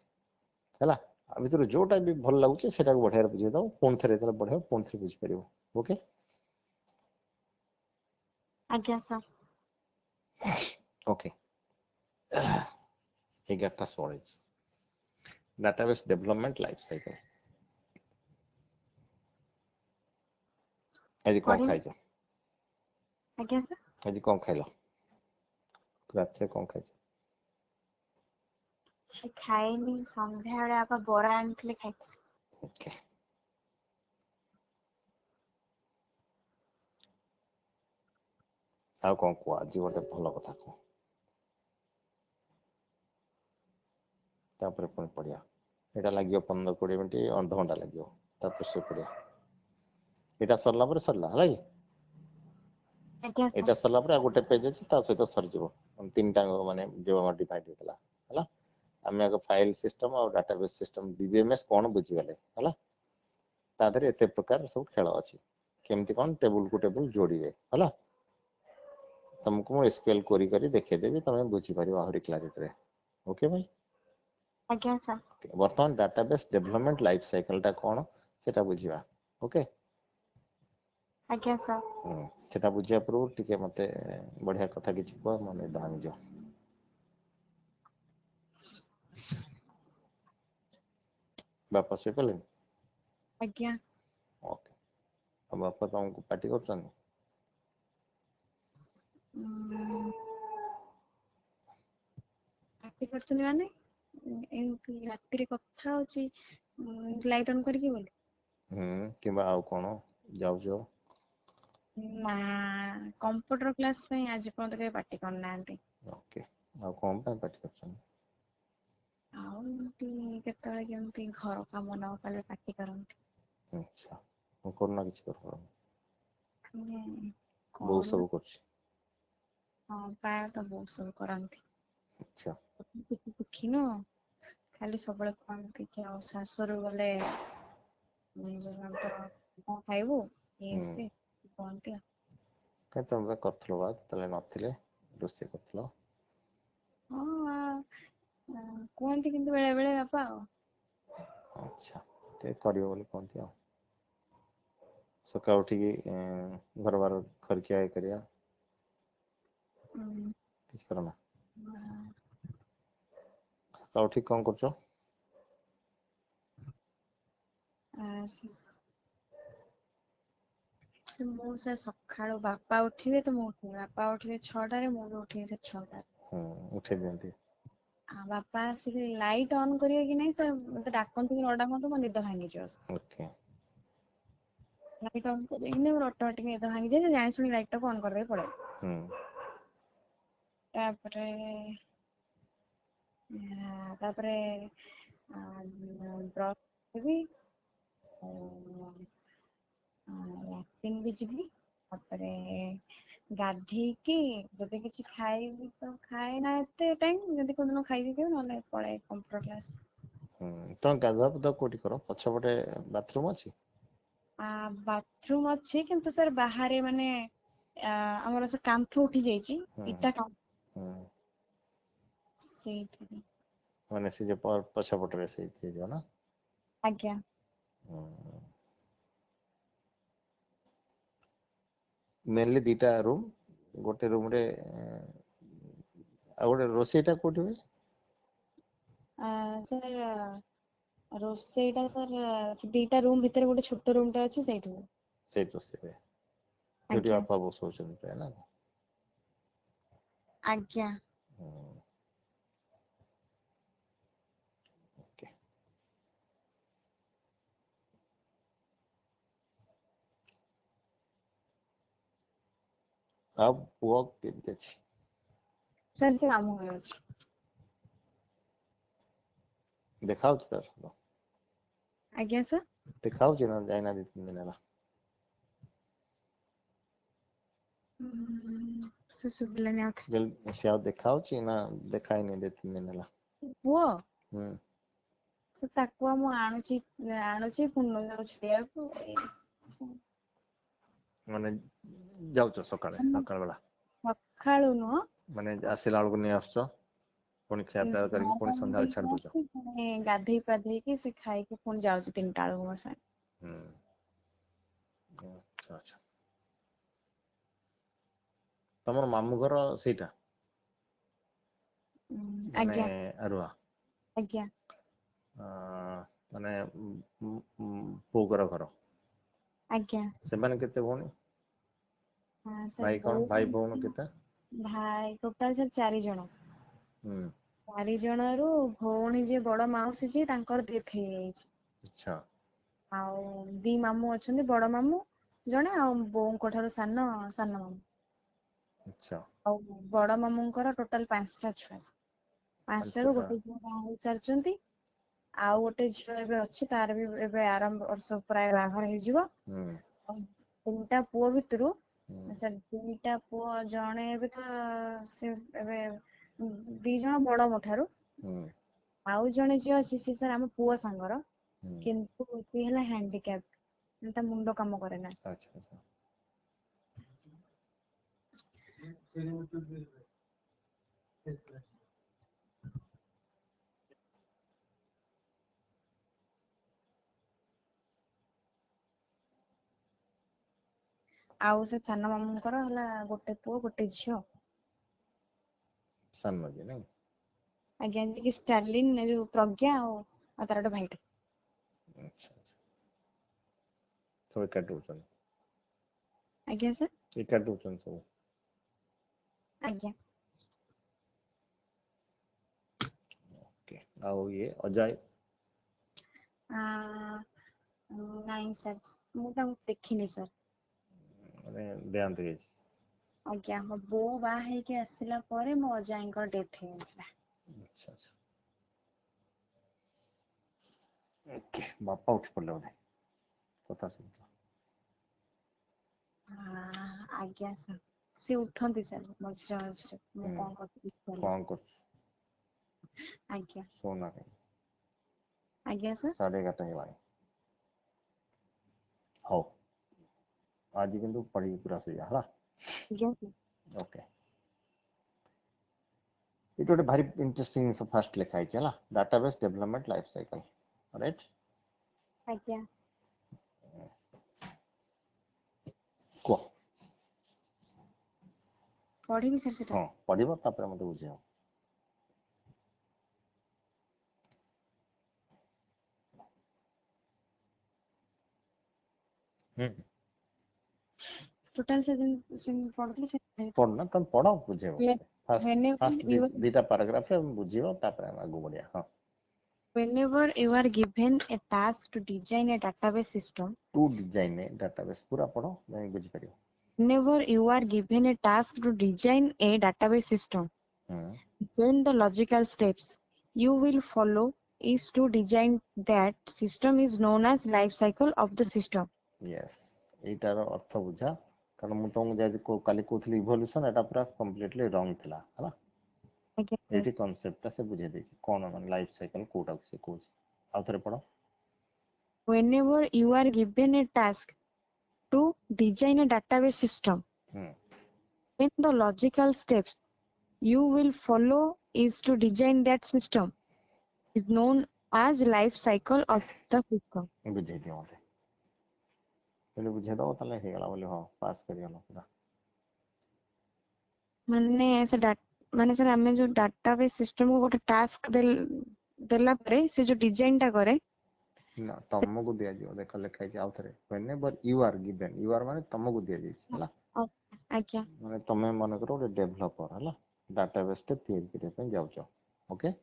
A: हैला आ भितर जोटा भी भल लागुचे सेटा को बढ़िया बुझे दो कोन थरे तले बढ़िया कोन थरे बुझ परिबो ओके
B: ଆଜ୍ଞା sir
A: okay 11:16 database development life cycle आज कौन
B: କରିନି
A: खाइଛ
B: ଆଜ୍ଞା ସାର୍
A: आज कौन खाइलो रात रे कौन खाइछ
B: କିଛି ଖାଇନି ସନ୍ଧ୍ୟାବେଳେ ବାପା ବରା ଆଣିଥିଲେ ଖାଇଛି
A: ओके ଆଉ କଣ କୁହ ଆଜି ଗୋଟେ ଭଲ କଥା କୁହ ତାପରେ ପୁଣି ପଢିଆ ଏଟା ଲାଗିବ 15-20 ମିନିଟ୍ ଅଧଘଣ୍ଟା ଲାଗିବ ତାପରେ ସେ ପଢିଆ ଏଟା सरला ପରେ सरला ହେଲା କି
B: ଆଜ୍ଞା ସାର୍
A: ଏଟା सरला ପରେ ଆଉ ଗୋଟେ ପେଜ ଅଛି ତା ସହିତ ସରିଯିବ ତିନିଟା ମାନେ ଯୋଉ ଆମର ଡିଭାଇଡ ହେଇଥିଲା ହେଲା ଆମେ ଆଗ ଫାଇଲ ସିଷ୍ଟମ ଆଉ ଡାଟାବେସ ସିଷ୍ଟମ ଡିବିଏମଏସ କଣ ବୁଝିଗଲେ ହେଲା ତା ଦେହରେ ଏତେ ପ୍ରକାର ସବୁ ଖେଳ ଅଛି କେମିତି କଣ ଟେବୁଲ କୁ ଟେବୁଲ ଯୋଡିବେ ହେଲା तुमको ମୁଁ ଏସକ୍यूଏଲ କରି କରି ଦେଖେଇଦେବି ତମେ ବୁଝିପାରିବ ଆହୁରି କ୍ଲାରିଟିରେ ଓକେ ଭାଇ
B: ଆଜ୍ଞା ସାର୍
A: ବର୍ତ୍ତମାନ ଡାଟାବେସ୍ ଡେଭଲପମେଣ୍ଟ ଲାଇଫ ସାଇକେଲ ଟା କଣ ସେଟା ବୁଝିବା ଓକେ
B: ଆଜ୍ଞା ସାର୍
A: ସେଟା ବୁଝିବା ପୂର୍ବରୁ ଟିକେ ମତେ ବଢିଆ କଥା କିଛି କୁହ ମୋ ନିଦ ଭାଙ୍ଗିଯିବ ବାପା ଶୋଇପଡ଼ିଲେଣି
B: ଆଜ୍ଞା
A: ଓକେ ଆଉ ବାପା ତମକୁ ପାଟି କରୁଛନ୍ତି
B: ପାଟି କରୁଛନ୍ତି ମାନେ ଏମିତି ରାତିରେ କଥା ହଉଛି ଲାଇଟ୍ ଅନ୍ କରିକି ବୋଲି
A: କିମ୍ବା ଆଉ କଣ ଯାଉଛ
B: ନା କମ୍ପ୍ୟୁଟର କ୍ଲାସ ପାଇଁ ଆଜି ପର୍ଯ୍ୟନ୍ତ କେବେ ପାଟି କରିନାହାନ୍ତି
A: ଓକେ ଆଉ କଣ ପାଇଁ ପାଟି କରୁଛନ୍ତି
B: ଆଉ ଏମିତି କେତେବେଳେ କେମିତି ଘର କାମ ନ କଲେ ପାଟି କରନ୍ତି
A: ଆଚ୍ଛା ମୁଁ କରୁନା କିଛି କରିପାରୁନି
B: ମାନେ
A: ବୋଉ
B: କରୁ
A: ସବୁ କରୁଛି
B: ହଁ ପ୍ରାୟତଃ ବହୁତ ସବୁ କରନ୍ତି
A: ଆଚ୍ଛା
B: ଦେଖିନ ଖାଲି ସବୁବେଳେ କୁହନ୍ତି କି ଆଉ ଶାଶୁଘରକୁ ଗଲେ କଣ ଖାଇବୁ ଇଏ ସିଏ କୁହନ୍ତି ଆଉ
A: କାଇଁ ତମେ ବା କରିଥିଲ ବା ଯେତେବେଳେ ନଥିଲେ ରୋଷେଇ କରିଥିଲ
B: ହଁ କୁହନ୍ତି କିନ୍ତୁ ବେଳେ ବେଳେ ବାପା ଆଉ
A: ଆଚ୍ଛା ଟିକେ କରିବ ବୋଲି କୁହନ୍ତି ଆଉ ସକାଳୁ ଉଠିକି ଘର ବାର ଖରିକିଆ ଇଏ କରିବା
B: ହୁଁ
A: କିଛି କରନା ସକାଳୁ ଉଠିକି କଣ କରୁଛ
B: ମୁଁ ସେ ସକାଳୁ ବାପା ଉଠିବେ ତ ମୁଁ ଉଠିବି ବାପା ଉଠିବେ 6ଟାରେ ମୁଁ ବି ଉଠିବି ସେ 6ଟାରେ
A: ଉଠେଇ ଦିଅନ୍ତି
B: ଆଉ ବାପା ଆସିକି ଲାଇଟ୍ ଅନ୍ କରିବେ କି ନାଇଁ ସେ ମତେ ଡାକନ୍ତୁ କି ନ ଡାକନ୍ତୁ ମୋ ନିଦ ଭାଙ୍ଗିଯିବ
A: ଓକେ
B: ଲାଇଟ୍ ଅନ୍ କରିବେନି ମୋର ଅଟୋମେଟିକ ନିଦ ଭାଙ୍ଗିଯାଏ ସେ ଜାଣି ଶୁଣି ଲାଇଟ୍ ଟାକୁ ଅନ୍ କରିଦେଇ ପଳାଏ ତାପରେ ବ୍ରସ୍ କରିବି ଲାଟ୍ରିନ୍ ବି ଯିବି ତାପରେ ଗାଧେଇକି ଯଦି କିଛି ଖାଇବି ତ ଖାଏ ନା ଏତେ ଟାଇମ ଯଦି କୋଉଦିନ ଖାଇଦେଇଥିବି ନହେଲେ ପଳାଏ କମ୍ପ୍ୟୁଟର କ୍ଲାସ
A: ତମେ ଗାଧୁଆ ପାଧୁଆ କୋଉଠି କର ପଛପଟେ ବାଥରୁମ ଅଛି
B: ବାଥରୁମ ଅଛି କିନ୍ତୁ ସାର୍ ବାହାରେ ମାନେ ଆମର ସେ କାନ୍ଥ ଉଠି ଯାଇଛି ଇଟା ସେଇଠି
A: ମାନେ ସେ ଯୋଉ ପଛପଟରେ ସେଇଠି ହେଇଥିବ ନା
B: ଆଜ୍ଞା
A: ମେନଲି ଦିଟା ରୁମ ଗୋଟେ ରୁମ ରେ ଆଉ ଗୋଟେ ରୋଷେଇଟା କୋଉଠି ହୁଏ
B: ସାର୍ ରୋଷେଇଟା ସାର୍ ଦିଟା ରୁମ୍ ଭିତରେ ଗୋଟେ ଛୋଟ ରୁମ୍ ଟେ ଅଛି ସେଇଠି ହୁଏ
A: ସେଇଠି ରୋଷେଇ ହୁଏ ଯୋଉଠି
B: ଆଜ୍ଞା
A: ବାପା ବୋଉ ଶୋଉଛନ୍ତି ପ୍ରାୟ ନା
B: ଆଜ୍ଞା
A: ଓକେ ଆଉ ପୁଅ କେମିତି ଅଛି
B: ସାର୍ ସେ ମାମୁଁ ଘରେ ଅଛି
A: ଦେଖା ହଉଛି ତାର ସହିତ
B: ଆଜ୍ଞା ସାର୍
A: ଦେଖା ହଉଛି ନା ଯାଇନା 2-3 ଦିନ ହେଲା
B: ସେ ଶୁଭିଲାନି ଆଉଥରେ
A: ସେ ଆଉ ଦେଖା ହଉଛି ନା ଦେଖା ହେଇନି 2-3 ଦିନ ହେଲା
B: ପୁଅ ସେ ତାକୁ ମୁଁ ଆଣୁଛି ପୁଣି ଛାଡିବାକୁ
A: ମାନେ ଯାଉଛ ସକାଳେ ସକାଳ ବେଳା
B: ସକାଳୁ ନୁହଁ
A: ମାନେ ଆସିଲା ବେଳକୁ ନେଇ ଆସୁଛ ପୁଣି ଖିଆ ପିଆ କରିକି ପୁଣି ସନ୍ଧ୍ୟାବେଳେ ଛାଡି ଦଉଛ।
B: ପୁଣି ଗାଧେଇ ପାଧେଇକି ସେ ଖାଇକି ପୁଣି ଯାଉଛି 3ଟା ବେଳକୁ ମୋ ସାଙ୍ଗେ।
A: ଆଚ୍ଛା ଆଚ୍ଛା। ତମର ମାମୁଁ ଘର ସେଇଟା ମାନେ
B: ଆଜ୍ଞା
A: ଆରୁଆ
B: ଆଜ୍ଞା
A: ମାନେ ପୁଅଙ୍କର ଘର।
B: ଆଜ୍ଞା।
A: ସେମାନେ କେତେ ଭଉଣୀ?
B: ସେ
A: ଭାଇ କଣ ଭାଇ ଭଉଣୀ
B: ବୋଉ
A: କେତେ?
B: ଭାଇ ଟୋଟାଲ ସେ 4 ଜଣ।
A: ହୁଁ
B: 4 ଜଣରୁ ଭଉଣୀ ଯିଏ ବଡ ମାଉସୀ ଯିଏ ତାଙ୍କର ଡେଥ୍ ହେଇଯାଇଛି।
A: ଆଚ୍ଛା।
B: ଆଉ 2 ମାମୁଁ ଅଛନ୍ତି, ବଡ ମାମୁଁ ଜଣେ ଆଉ ବୋଉଙ୍କ ଠାରୁ ସାନ ମାମୁଁ।
A: ଆଚ୍ଛା।
B: ଆଉ ବଡ ମାମୁଁଙ୍କର ଟୋଟାଲ 5ଟା ଛୁଆ। 5ଟାରୁ
A: ପାଞ୍ଚଟା
B: ଗୋଟେ ଝିଅ ବାହା ହେଇ ସାରିଛନ୍ତି। ଆଉ ଗୋଟେ ଝିଅ ଏବେ ଅଛି, ତାର ବି ଏବେ ଆରମ୍ଭ ବର୍ଷ ପ୍ରାୟ ବାହାଘର ହେଇଯିବ।
A: ହୁଁ
B: 3ଟା ପୁଅ ଭିତରୁ
A: ହୁଁ
B: 2ଟା ପୁଅ ଜଣେ ଏବେ ତ ସେ ଏବେ 2 ଜଣ ବଡ ମୋ ଠାରୁ।
A: ହୁଁ
B: ଆଉ ଜଣେ ଯିଏ ଅଛି ସେ ସାର୍ ଆମ ପୁଅ ସାଙ୍ଗର
A: ହୁଁ
B: କିନ୍ତୁ ସେ ହେଲା ହ୍ୟାଣ୍ଡିକ୍ୟାପ୍, ତା ମୁଣ୍ଡ କାମ କରେ ନା।
A: ଆଚ୍ଛା ଆଚ୍ଛା।
B: ଆଉ ସେ ସାନ ମାମୁଁଙ୍କର ହେଲା ଗୋଟେ ପୁଅ ଗୋଟେ ଝିଅ।
A: ସାନ ଯେ ନାଇଁ?
B: ଆଜ୍ଞା କି ଷ୍ଟାର୍ଲିନ ଯୋଉ ପ୍ରଜ୍ଞା ଆଉ ତାର ଗୋଟେ ଭାଇଟେ।
A: ଆଚ୍ଛା ଆଚ୍ଛା। ସବୁ ଏକାଠି ରହୁଛନ୍ତି?
B: ଆଜ୍ଞା ସାର୍।
A: ଏକାଠି ରହୁଛନ୍ତି ସବୁ?
B: ଆଜ୍ଞା।
A: ଓକେ। ଆଉ ଇଏ ଅଜୟ?
B: ନାଇଁ ସାର୍, ମୁଁ ତାଙ୍କୁ ଦେଖିନି ସାର୍।
A: ମାନେ ଦେହାନ୍ତ ହେଇଯାଇଛି?
B: ଆଜ୍ଞା, ମୋ ବୋଉ ବାହା ହେଇକି ଆସିଲା ପରେ ମୋ ଅଜାଙ୍କର ଡେଥ୍ ହେଇଯାଇଥିଲା।
A: ଆଚ୍ଛା ଆଚ୍ଛା। ଓକେ, ବାପା ଉଠି ପଡିଲେ ବୋଧେ କଥା ଶୁଭୁଥିଲା।
B: ଆଜ୍ଞା ସାର୍, ସେ ଉଠନ୍ତି ସାର୍ ମଝିରେ ମଝିରେ। ମୁଁ
A: ହୁଁ
B: କଣ କରିବି କଲେ।
A: କଣ କରୁଛୁ?
B: ଆଜ୍ଞା।
A: ଶୋନା କାଇଁ?
B: ଆଜ୍ଞା ସାର୍।
A: 11:30 ହେଇଗଲାଣି। ହଉ, ଆଜି କିନ୍ତୁ ପଢିକି ପୁରା ଶୋଇବା ହେଲା।
B: ଆଜ୍ଞା ସାର୍।
A: ଓକେ। ଏଇଠି ଗୋଟେ ଭାରି ଇଣ୍ଟରେଷ୍ଟିଂ ଜିନିଷ ଫାଷ୍ଟ ଲେଖା ହେଇଛି ହେଲା, database development life cycle. Right?
B: ଆଜ୍ଞା।
A: କୁହ।
B: ପଢିବି ସାର୍ ସେଟା?
A: ହଁ ପଢିବ, ତାପରେ ମତେ ବୁଝେଇବ। ହୁଁ।
B: ଟୋଟାଲ ସେ ଯେମିତି ପଢୁଥିଲି ସେ
A: ପଢୁନ ତମେ ପଢ, ବୁଝେଇବ ମତେ।
B: whenever
A: ଫାଷ୍ଟ
B: you
A: ଦିଟା ପାରାଗ୍ରାଫରେ ବୁଝିବ, ତାପରେ ଆମେ ଆଗକୁ ବଢିବା। ହଁ।
B: whenever you are given a task to design a database system,
A: to design a database, ପୁରା ପଢ ଯାଇକି ବୁଝିପାରିବ।
B: whenever you are given a task to design a database system,
A: ହୁଁ
B: then the logical steps you will follow is to design that system is known as life cycle of the system.
A: Yes, ଏଇଟାର ଅର୍ଥ ବୁଝା, କାରଣ ମୁଁ ତମକୁ ଆଜି କାଲି କହୁଥିଲି ଇଭଲ୍ୟୁସନ, ଏଟା ପୁରା କମ୍ପ୍ଲିଟଲି ରଙ୍ଗ ଥିଲା ହେଲା।
B: ଆଜ୍ଞା sir.
A: ଏଇଠି କନସେପ୍ଟଟା ସେ ବୁଝେଇ ଦେଇଛି, କଣ ମାନେ ଲାଇଫ ସାଇକେଲ କୋଉଟାକୁ ସେ କହୁଛି। ଆଉ ଥରେ ପଢ।
B: Whenever you are given a task to design a database system,
A: ହୁଁ
B: then the logical steps you will follow is to design that system is known as life cycle of the system.
A: ବୁଝେଇ ଦିଅ ମତେ, ଯଦି ବୁଝେଇଦବ ତାହେଲେ ହେଇଗଲା ବୋଲି, ହଁ pass କରିଗଲ ପୁରା।
B: ମାନେ ସେ ମାନେ ସାର୍ ଆମେ ଯୋଉ ଡାଟାବେସ୍ ସିଷ୍ଟମକୁ ଗୋଟେ ଟାସ୍କ ଦେଲା ପରେ ସେ ଯୋଉ ଡିଜାଇନ ଟା କରେ।
A: ନା, ତମକୁ ଦିଆଯିବ, ଦେଖ ଲେଖା ହେଇଛି ଆଉ ଥରେ, whenever you are given, you are ମାନେ ତମକୁ ଦିଆଯାଇଛି ହେଲା।
B: ଆଜ୍ଞା
A: ମାନେ ତମେ ମନେକର ଗୋଟେ ଡେଭଲପର ହେଲା, ଡାଟାବେସ୍ ଟେ ତିଆରି କରିବା ପାଇଁ ଯାଉଛ। ଓକେ।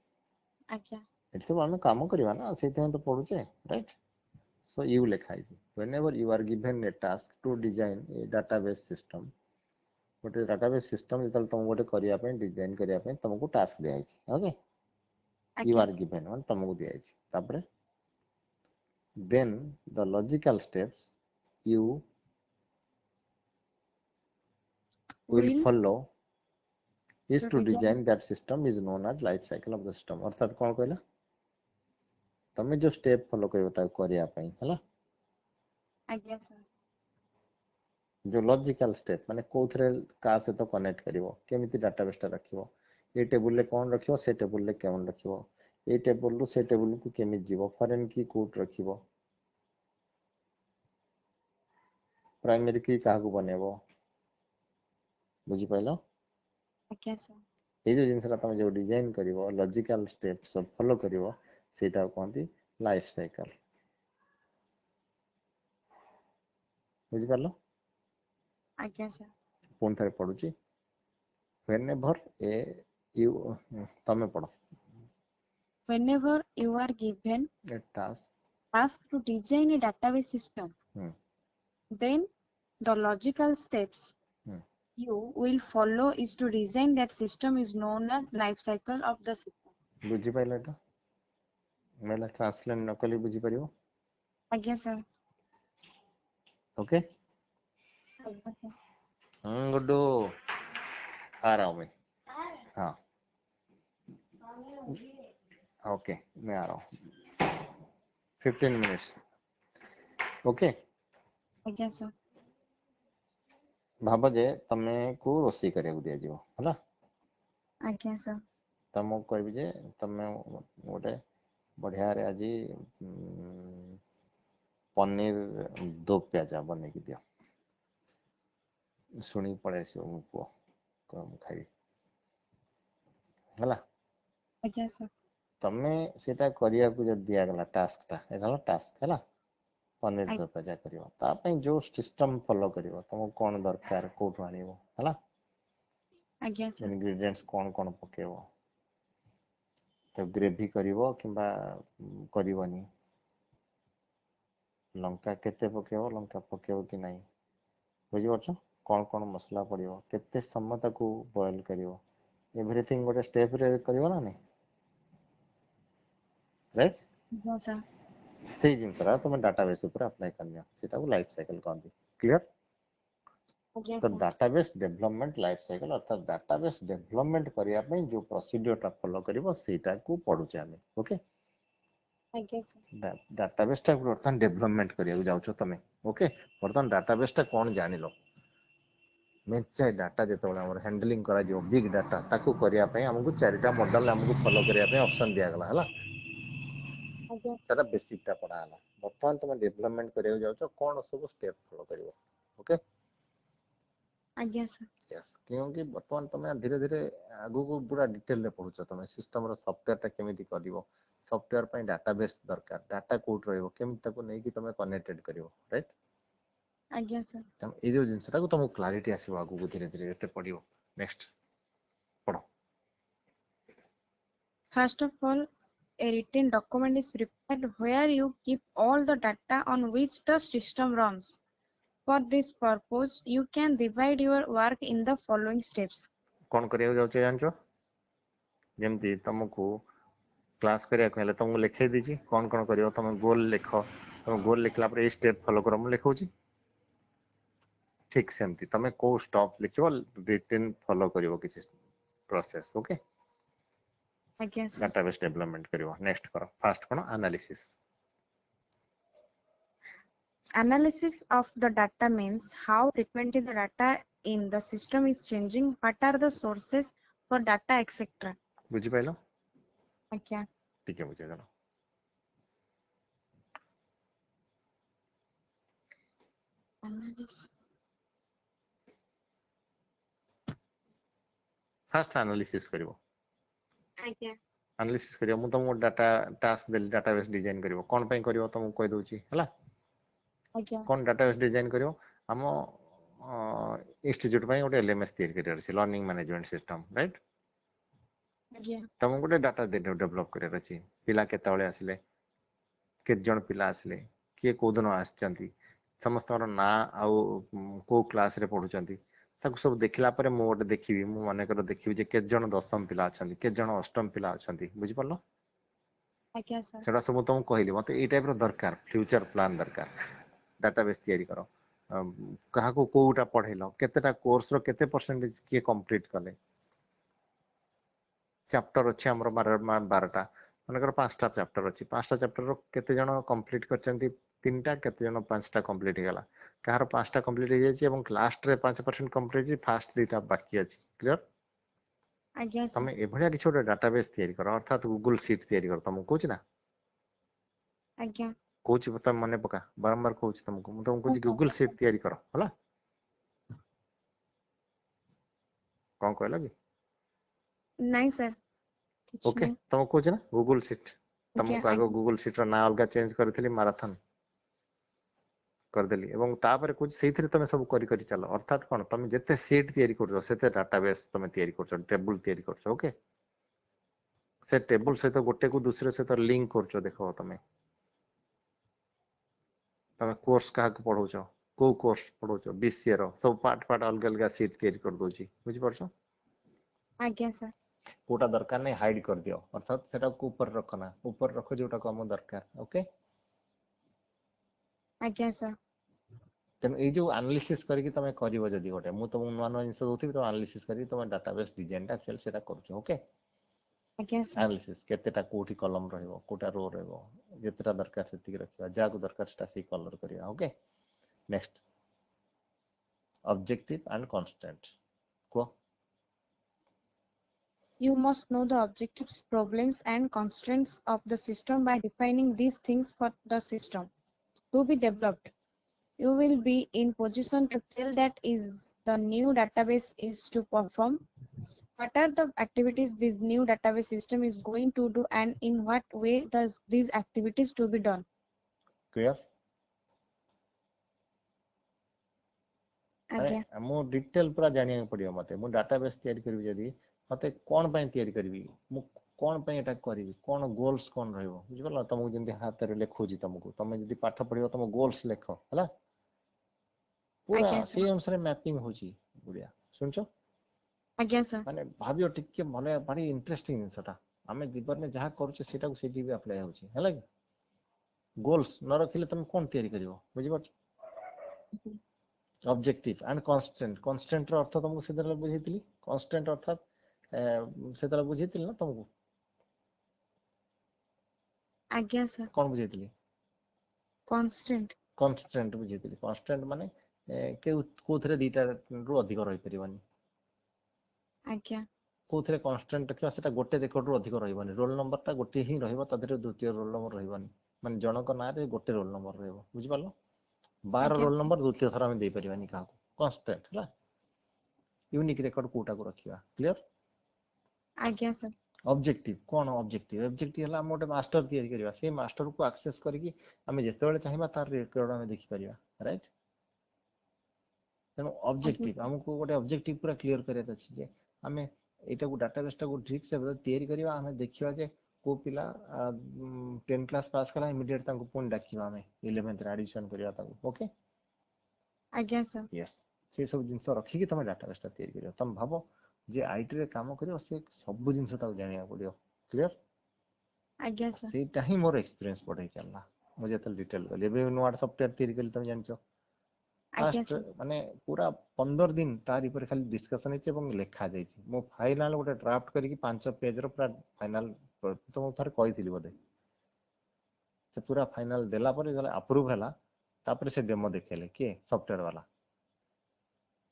B: ଆଜ୍ଞା
A: ଏଠି ସବୁ ଆମେ କାମ କରିବା ନା, ସେଇଥିପାଇଁ ତ ପଢୁଛେ, ରାଇଟ୍? ସୋ ୟୁ ଲେଖା ହେଇଛି, whenever you are given a task to design a database system, ଗୋଟେ ଡାଟାବେସ୍ ସିଷ୍ଟମ ଯେତେବେଳେ ତମକୁ ଗୋଟେ କରିବା ପାଇଁ, ଡିଜାଇନ କରିବା ପାଇଁ ତମକୁ ଟାସ୍କ ଦିଆଯାଇଛି। ଓକେ। ୟୁ
B: ଆଜ୍ଞା
A: ଆର୍ ଗିଭେନ୍ ମାନେ ତମକୁ ଦିଆଯାଇଛି। ତାପରେ then the logical steps you will follow is to design that system is known as life cycle of the system। ଅର୍ଥାତ କଣ କହିଲା? तमे जो स्टेप फॉलो करियो ता करिया पई हला
B: आज्ञा सर
A: जो लॉजिकल स्टेप माने कोथरे का से तो कनेक्ट करिवो केमिति डाटाबेस टा रखिवो ए टेबल ले कोन रखिवो से टेबल ले केमन रखिवो ए टेबल रु से टेबल को केमि जीवो फॉरेन की कोड रखिवो प्राइमरी की काहा को बनेबो बुझी पाइलो
B: आज्ञा सर
A: ये जो जिनस तुम जो डिजाइन करिवो लॉजिकल स्टेप सब फॉलो करिवो सेटा कहंती लाइफ साइकिल बुझी पारलो
B: आज्ञा सर
A: पुन थरे पढुची whenever a you तमे पढ़ो
B: whenever you are given
A: a
B: task to design a database system
A: hmm,
B: then the logical steps
A: hmm.
B: you will follow is to design that system is known as life cycle of the system
A: बुझी pilo एटा मेला translate न कली बुझी परियो
B: आज्ञा sir
A: okay
B: आज्ञा sir
A: Guddu आ रहा हूँ मैं हाँ ओके मैं आ रहा हूँ 15 मिनट्स ओके
B: आज्ञा सर
A: भाव जे तमे को रोसी करिया दिया जीवो हला
B: आज्ञा सर
A: तमको कहबी जे तमे गोटे बढ़िया रे आज पनीर दो प्याजा बने की दियो शुणी पड़े मो पुओ कम खाई हला
B: आज्ञा सर
A: तमे सेटा करिया को जे दिया गला टास्क टा एटा टास्क हला पनीर दो प्याजा करियो ता पई जो सिस्टम फॉलो करियो तमको कोन दरकार कोठो आनिबो हला
B: आज्ञा सर
A: इंग्रेडिएंट्स कोन कोन पकेबो तो ग्रेवी करिवो किंबा करिवनी लंका केते पकेबो लंका पकेबो कि नहीं बुझी परछो कोन कोन मसला पड़ियो केते समय तक बॉईल करिवो एवरीथिंग गोटे स्टेप रे करिवो ना नहीं राइट
B: आज्ञा सर
A: सेही जिनसरा तुम डाटाबेस ऊपर अप्लाई करनियो सेटा को लाइफ साइकिल कहंती क्लियर
B: आज्ञा
A: तो
B: sir
A: database development life cycle अर्थात डाटाबेस डेवलपमेंट करिया पई जो प्रोसीजर टा फॉलो करिवो सेटा को पढुचे आमे ओके
B: आज्ञा सर
A: डाटाबेस टा बर्तन डेवलपमेंट करिया जाउछो तमे ओके बर्तन डाटाबेस टा कोन जानिलो मेंचा डाटा जेतो हमर हैंडलिंग करा जो बिग डाटा ताको करिया पई हमकु चारिटा मॉडल हमकु फॉलो करिया पई ऑप्शन दिया गला हला
B: आज्ञा
A: सेटा बेसिक टा पढ़ा हला बर्तन तुम डेवलपमेंट करिया जाउछो कोन सब स्टेप फॉलो करिवो ओके
B: आज्ञा सर
A: यस क्योंकि बर्तमान तुम धीरे धीरे आगु को पूरा डिटेल रे पढुछो तुम सिस्टम रो सॉफ्टवेयर टा केमिति करिवो सॉफ्टवेयर पई डाटाबेस दरकार डाटा कोड रहइबो केमिति ताको नै कि तुम कनेक्टेड करिवो राइट
B: आज्ञा सर
A: तम ए जो जिंसटा को तुमको क्लैरिटी आसीबो आगु को धीरे धीरे एते पढिवो next Padho
B: first of all a written document is prepared where you keep all the data on which the system runs for this purpose you can divide your work in the following steps
A: कोन करिया जाउछे जानछो जेमति तुमको class करिया कहले तुमको लिखे दीची कोन कोन करियो तुम गोल लिखो तुम गोल लिखला पर ए स्टेप फॉलो करो हम लिखौची ठीक सेमती तमे को स्टॉप लिखियो रिटन फॉलो करियो किसी प्रोसेस ओके
B: आज्ञा सर
A: डाटाबेस डेवलपमेंट करियो नेक्स्ट करो fast cone analysis
B: analysis of the data means how frequently the data in the system is changing what are the sources for data etc
A: बुझी pilo
B: आज्ञा
A: ठीक है बुझे जानो
B: analysis
A: fast analysis करियो
B: आज्ञा
A: एनालिसिस करियो मु तुमको डाटा टास्क देली डाटाबेस डिजाइन करियो कोन पई करियो तुमको कहि दोची हला
B: आज्ञा
A: कोन डाटाबेस डिजाइन करियो हम इंस्टीट्यूट पई ओटे एलएमएस तैयार करियो अछि लर्निंग मैनेजमेंट सिस्टम राइट
B: आज्ञा
A: तुमको गोटे डाटा डेवलप करियर अछि पिला केतबळे आसिले के जण पिला आसिले के को दिन आछंती समस्त ना आउ को क्लास रे पढुचंती ताको सब देखिला परे मो गोटे देखिबी मु माने कर देखिबी जे के जण दशम पिला अछंती के जण अष्टम पिला अछंती बुझि पड़लो
B: आज्ञा सर
A: सेटा सब तुमको कहली मते ए टाइप रो दरकार फ्यूचर प्लान दरकार डाटाबेस तैयारी करो कहा को कोटा पढेलो केतेटा कोर्स रो केते परसेंटेज के कंप्लीट कले चैप्टर अछि हमर 12टा मनकर 5टा चैप्टर अछि 5टा चैप्टर रो केते जण कंप्लीट करचंती 3टा केते जण 5टा कंप्लीट हेगला कार 5टा कंप्लीट हे जाय एवं लास्ट रे 5% कंप्लीट हे फास्ट दीटा बाकी अछि क्लियर
B: आज्ञा सर
A: तमे एभळिया किछ गोटे डाटाबेस तयारी कर अर्थात गूगल शीट तयारी कर तम कहूच ना
B: आज्ञा
A: कहूच तम मने पका बारंबार कहूच तुमको मु तुमको कहूच गूगल शीट तयारी कर हला कोन कहला कि
B: नहीं सर कुछ
A: ओके
B: नहीं
A: तुम कहूच ना गूगल शीट
B: आज्ञा
A: तुमको आगो
B: आज्ञा
A: गूगल शीट रो ना अलगा चेंज करथिली मैराथन कर देली एवं तापर कुछ सेथिरे तमे सब करी करी चलो अर्थात कोन तमे जते शीट तयारी करछो सेते डाटाबेस तमे तयारी करछो टेबल तयारी करछो ओके से टेबल सहित गोटे को दूसरे सहित लिंक करछो देखो तमे तमे कोर्स का पढौछो को कोर्स पढौछो बीसीए रो सब पार्ट पार्ट अलग अलग शीट तयारी कर दोची बुझि परछो
B: आज्ञा सर
A: कोटा दरकार नहीं हाइड कर दियो अर्थात सेटा को ऊपर रखना ऊपर रखो जोटा को हम दरकार ओके
B: आज्ञा सर
A: तेणु ये जो एनालिसिस करके तमे करिवो जदी गोटे मु तुम नुआ नुआ जिंस दोथि तो एनालिसिस करके तमे डाटाबेस डिजाइन टा एक्चुअली सेटा करछो ओके
B: आज्ञा सर
A: एनालिसिस केतेटा कोठी कलम रहइबो कोटा रो रहइबो जेतेटा दरकार सेति रखिबा जाको दरकार सेटा से कलर करिया okay next objective and constant को
B: You must know the objectives, problems, and constraints of the system by defining these things for the system to be developed. You will be in position to tell that is the new database is to perform. What are the activities this new database system is going to do, and in what way does these activities to be done?
A: Clear
B: आज्ञा
A: अरे मु detail पूरा जानिया पड़ियो मते मु database तयारी करबी जदी मते कोन पय तयारी करबी मु कोन पय एटा करबी कोन गोल्स कोन रहइबो बुझि परला तमु जंदी हाथ रे लेखोजी तमको तमे जदी पाठ पढियो तम गोल्स लेखो हला पूरा
B: आज्ञा
A: से
B: सर
A: अनुसार मैपिंग होची बुढ़िया सुनछो
B: आज्ञा सर
A: माने भाबियो टिके मने बड़ी इंटरेस्टिंग जिनसटा आमे जीवन में जहा करूचे सेटा को सेठी भी अप्लाई होची हला कि गोल्स न रखिले तमे कोन तयारी करिवो बुझि परछ ऑब्जेक्टिव एंड कांस्टेंट कांस्टेंट रो अर्थ तुमको सेदला बुझितली कांस्टेंट अर्थात सेदला बुझितली ना तुमको
B: आज्ञा सर
A: कोन बुझितली
B: constant
A: कांस्टेंट बुझितली कांस्टेंट माने के कोथरे दीटा रो अधिक रहि परिबनी
B: आज्ञा
A: कोथरे कांस्टेंट रखिबा सेटा गोटे रेकॉर्ड रो अधिक रहिबनी रोल नंबर ता गोटे ही रहइबो तदरे द्वितीय रोल नंबर रहिबनी माने जनक ना रे गोटे रोल नंबर रहइबो बुझि पालो 12
B: आज्ञा
A: रोल नंबर द्वितीय थरा में दे परिबनी का कांस्टेंट हला यूनिक रेकॉर्ड कोटा को रखिबा क्लियर
B: आज्ञा सर
A: ऑब्जेक्टिव कोन ऑब्जेक्टिव ऑब्जेक्टिव हला हम गोटे मास्टर तयारी करबा से मास्टर को एक्सेस करके हमें जेतेबेले चाहिबा तार रेकॉर्ड हमें देखि परिबा राइट तेणु
B: आज्ञा
A: ऑब्जेक्टिव हमको गोटे ऑब्जेक्टिव पूरा क्लियर करे अछि जे हमें एटा को डाटाबेस टा को ठीक से तयारी करबा हमें देखिबा जे को पिला 10 क्लास पास कला इमीडिएट ताको पुन डाकिबा हमें 11th रे एडिशन करबा ताको ओके
B: आज्ञा सर
A: यस से सब जिंस रखी कि तमे डाटाबेस टा तयारी करियो तम भाबो जे आईटी रे काम करियो से सब जिंस ताको जानिया पड़ियो क्लियर
B: आज्ञा सर
A: सेटा ही मोर एक्सपीरियंस पढ़े चलला मुझे तो डिटेल कर लेबे नुआ सॉफ्टवेयर तयारी कली तमे जानछो
B: आज्ञा
A: फास्ट
B: सर
A: माने पूरा 15 दिन तारी पर खाली डिस्कशन हेचे एवं लेखा जायछि मो फाइनल गोटे ड्राफ्ट करके 5 पेज रो पूरा फाइनल तो मो थरे कहितली बोधे से पूरा फाइनल देला पर जले अप्रूव हैला तापर से डेमो देखेले के सॉफ्टवेयर वाला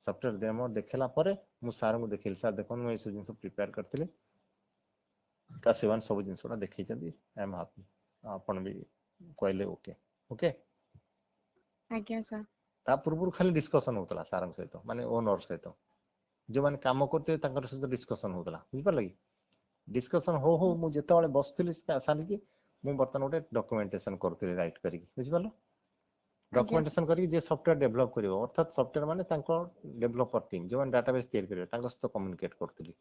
A: सॉफ्टवेयर डेमो देखेला पर मु सार को देखिल सर देखो मु एसो जिंस प्रिपेयर करथिले ता सेवन सब जिंसटा देखि चंदी आई एम हैप्पी आपण भी कहले ओके ओके
B: आज्ञा सर
A: ता पूर्व खाली डिस्कशन होतला सारंग सहित माने ओनर सहित जो माने काम करते तांकर सहित डिस्कशन होतला बुझि परला कि डिस्कशन हो मु जेते वाले बसथिली सारी कि मु बर्तन गोटे डॉक्यूमेंटेशन करथिली राइट करिक बुझि परला
B: आज्ञा सर
A: डॉक्यूमेंटेशन करिक जे सॉफ्टवेयर डेवलप करिवो अर्थात सॉफ्टवेयर माने तांको डेवलपर टीम जो माने डाटाबेस तयार करिवो तांको सहित communicate करथिली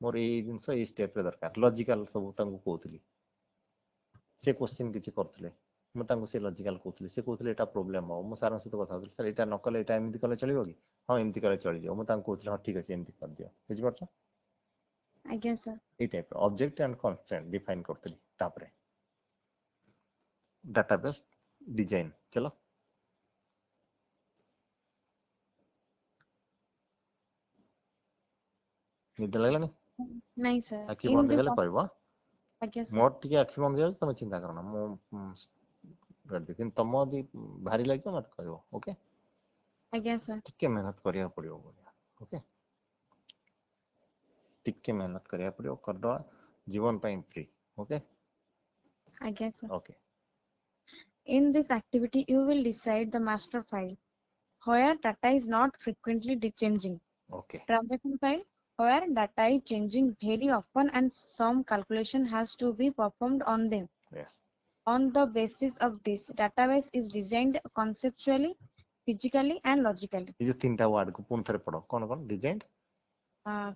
A: more A jeans a step रे दरकार लॉजिकल सब तांको कहउथिली से क्वेश्चन किछि करथिले मु तांको से लॉजिकल कहउथिली से कहउथिले एटा प्रॉब्लम हो मु सारंग सहित कथा होथिली सर एटा न कले एटा एमति कले चलिबो कि हां एमति कले चली जाओ मु तांको कहउथिली हां ठीक अछि एमति कर दियो बुझि परछो
B: आज्ञा sir
A: a type object and constant define करथिली तापरे डाटाबेस डिजाइन चलो निद लागलानी
B: नहीं सर
A: आखि
B: in
A: बंद
B: this
A: गले कहबो
B: ଆଜ୍ଞା sir,
A: ମୋର ଟିକେ ଆଖି ବନ୍ଦ ହେଇଯାଉଛି, ତମେ ଚିନ୍ତା କରନା, ମୁଁ କରିଦେବି, କିନ୍ତୁ ତମ ଯଦି ଭାରି ଲାଗିବ ମତେ କହିବ। ଓକେ,
B: ଆଜ୍ଞା sir,
A: ଟିକେ ମେହନତ କରିବାକୁ ପଡିବ। ଓକେ, ଟିକେ ମେହନତ କରିବାକୁ ପଡିବ, କରିଦବା, ଜୀବନ ପାଇଁ ଫ୍ରି। ଓକେ
B: ଆଜ୍ଞା sir.
A: Okay
B: In this activity, you will decide the master file where data is not frequently changing.
A: Okay
B: Transaction file where data is changing very often and some calculation has to be performed on them.
A: Yes.
B: On the basis of this, database is designed conceptually, physically, and logically.
A: ये जो तीनटा word को पुनः थरे पढ़ो, कौन कौन? Design,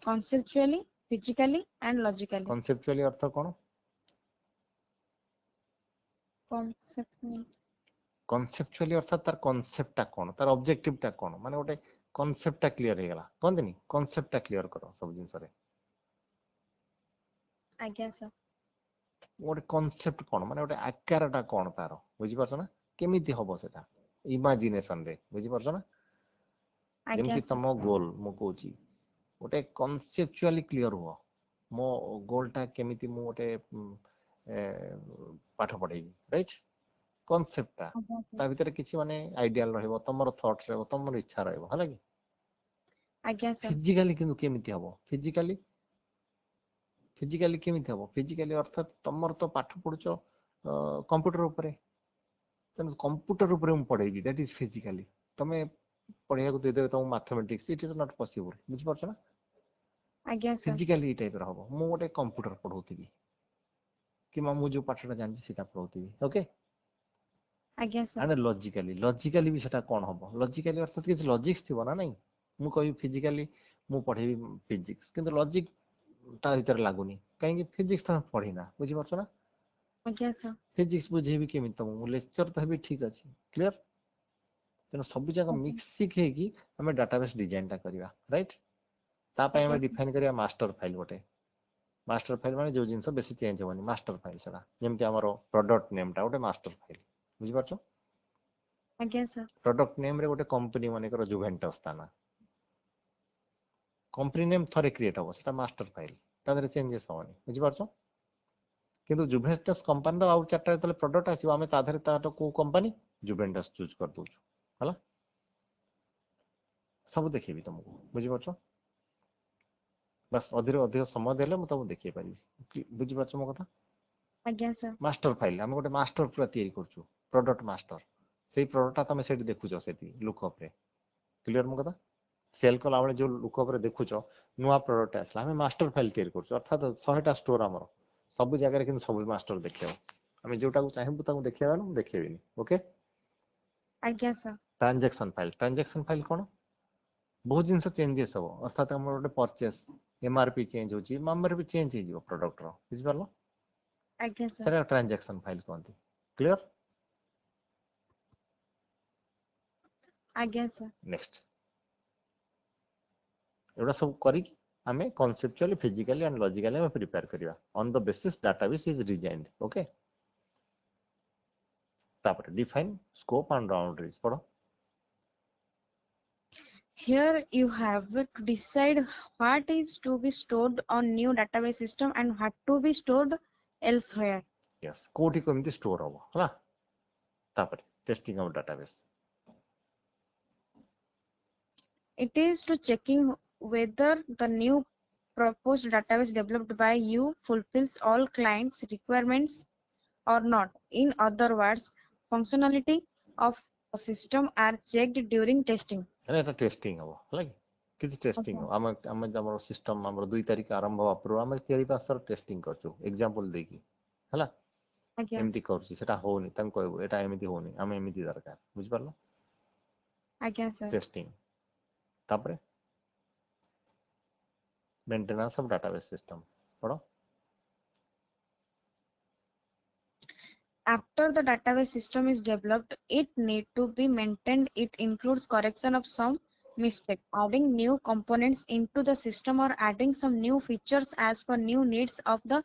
B: Conceptually, physically, and logically.
A: Conceptually अर्थ कौन?
B: Conceptually.
A: कॉन्सेप्चुअली अर्थात तार कॉन्सेप्टटा कौन, तार ऑब्जेक्टिवटा कौन, माने गोटे कॉन्सेप्टटा क्लियर हे गला, कहंदिनी कॉन्सेप्टटा क्लियर करो सब जिंस रे।
B: आज्ञा सर।
A: गोटे कॉन्सेप्ट कौन, माने गोटे आकारटा कौन तार, बुझी परछ ना, केमिति हबो सेटा इमेजिनेशन रे, बुझी परछ ना।
B: आज्ञा
A: जेमति
B: सर।
A: तम गोल मु कहूची, गोटे कॉन्सेप्चुअली क्लियर हुआ, मो गोलटा केमिति मु गोटे पाठ पढ़ेबी, राइट। कॉन्सेप्टटा
B: आज्ञा सर।
A: ता भीतर किछि माने आइडियल रहबो, तमरो थॉट्स रहबो, तमरो इच्छा रहबो, हला कि।
B: आज्ञा सर।
A: फिजिकली किंतु केमिति हबो, फिजिकली फिजिकली केमिति हबो, फिजिकली अर्थात तमरो तो पाठ पढुचो कंप्यूटर ऊपर, तेन कंप्यूटर ऊपर मु पढेबी, दैट इज फिजिकली। तमे पढ़िया को दे देबे तम mathematics, it is not possible, बुझ परछ ना।
B: आज्ञा सर।
A: फिजिकली टाइप रहबो, मु गोटे कंप्यूटर पढौतिबी कि मु जो पाठटा जानछि सेटा पढौतिबी। ओके,
B: आज्ञा सर।
A: आने लॉजिकली, लॉजिकली भी सेटा कोन हबो, लॉजिकली अर्थात किछ लॉजिक्स थिबो ना, नहीं मु कहि फिजिकली मु पढेबी फिजिक्स, किंतु लॉजिक ता भीतर लागुनी, काहे कि फिजिक्स त पढिना, बुझि परछ ना।
B: आज्ञा सर।
A: फिजिक्स बुझेबी केमि, तम लेक्चर त हेबी, ठीक अछि, क्लियर। तेना सब जगह मिक्स सिखेकी हमें डाटाबेस डिजाइन टा करिवा, राइट। ता पय
B: आज्ञा
A: हमें डिफाइन करिया मास्टर फाइल गोटे, मास्टर फाइल माने जो जिंस बेसी चेंज होनी, मास्टर फाइल सेटा जेमति हमरो प्रोडक्ट नेम टा गोटे मास्टर फाइल, बुझि परछ।
B: आज्ञा सर।
A: प्रोडक्ट नेम रे गोटे कंपनी माने कर जुवेंटस ताना, कंपनी नेम थरे क्रिएट हो, सेटा मास्टर फाइल, तादरे चेंजेस होनी, बुझि परछ। किंतु जुवेंटस कंपनी रो आउ चारटा तले प्रोडक्ट आसीबो, हमें तादरे ताटो को कंपनी जुवेंटस चूज कर दोछु, हला सब देखिबी तुमको, बुझि परछ। बस अधिक अधिक समय देले मु तुमको देखिए पारिबी, बुझि परछ मो कथा।
B: आज्ञा सर।
A: मास्टर फाइल हम गोटे मास्टर पूरा तैयारी करछु, प्रोडक्ट मास्टर, सेही प्रोडक्टटा तमे सेठी देखुछो, सेठी लुकअप रे, क्लियर मो कथा। सेल कला बेले जो लुकअप रे देखुछो नुआ प्रोडक्ट आसला, हमें मास्टर फाइल तैयारी करछु, अर्थात 100टा स्टोर हमर सब जगह रे, किंतु सब मास्टर देखियो, हमें जोटा को चाहेबु ताको देखियाबानो देखियबिनी। ओके,
B: आज्ञा sir.
A: Transaction file, transaction file कोन, बहुत जिंस चेंजेस हो, अर्थात हमर गोटे परचेस एमआरपी चेंज होची, एमआरपी चेंज हे जिवो प्रोडक्ट रो, बुझि परलो,
B: आज्ञा सर।
A: सेटा ट्रांजैक्शन फाइल कहंती, क्लियर।
B: आज्ञा सर।
A: नेक्स्ट एवढा सब करी हमें कॉन्सेप्चुअली, फिजिकली एंड लॉजिकली हमें प्रिपेयर करिवा, on the basis database is designed. Okay, तापर डिफाइन स्कोप एंड बाउंड्रीज पढ़ो।
B: Here you have to decide what is to be stored on new database system and what to be stored elsewhere.
A: Yes, कोठी केमिति store हबो, हला तापर testing of database.
B: It is to checking whether the new proposed database developed by you fulfills all clients' requirements or not. In other words, functionality of the system are checked during testing.
A: अरे एटा testing हबो, हला किछि testing
B: Okay.
A: हो, हम हमर system हमर 2 तारिख आरंभ हवा पूर्व हम 4-5 थर टेस्टिंग करछु, एग्जांपल देकी, हला
B: Okay.
A: एमती करछु, सेटा होनी तम कहबो एटा एमिति होनी, हम एमिति दरकार, बुझ परलो,
B: Okay, sir.
A: टेस्टिंग। तापर मेंटेनेंस ऑफ डाटाबेस सिस्टम पढ़ो।
B: After the database system is developed, it need to be maintained. It includes correction of some mistake, adding new components into the system or adding some new features as per new needs of the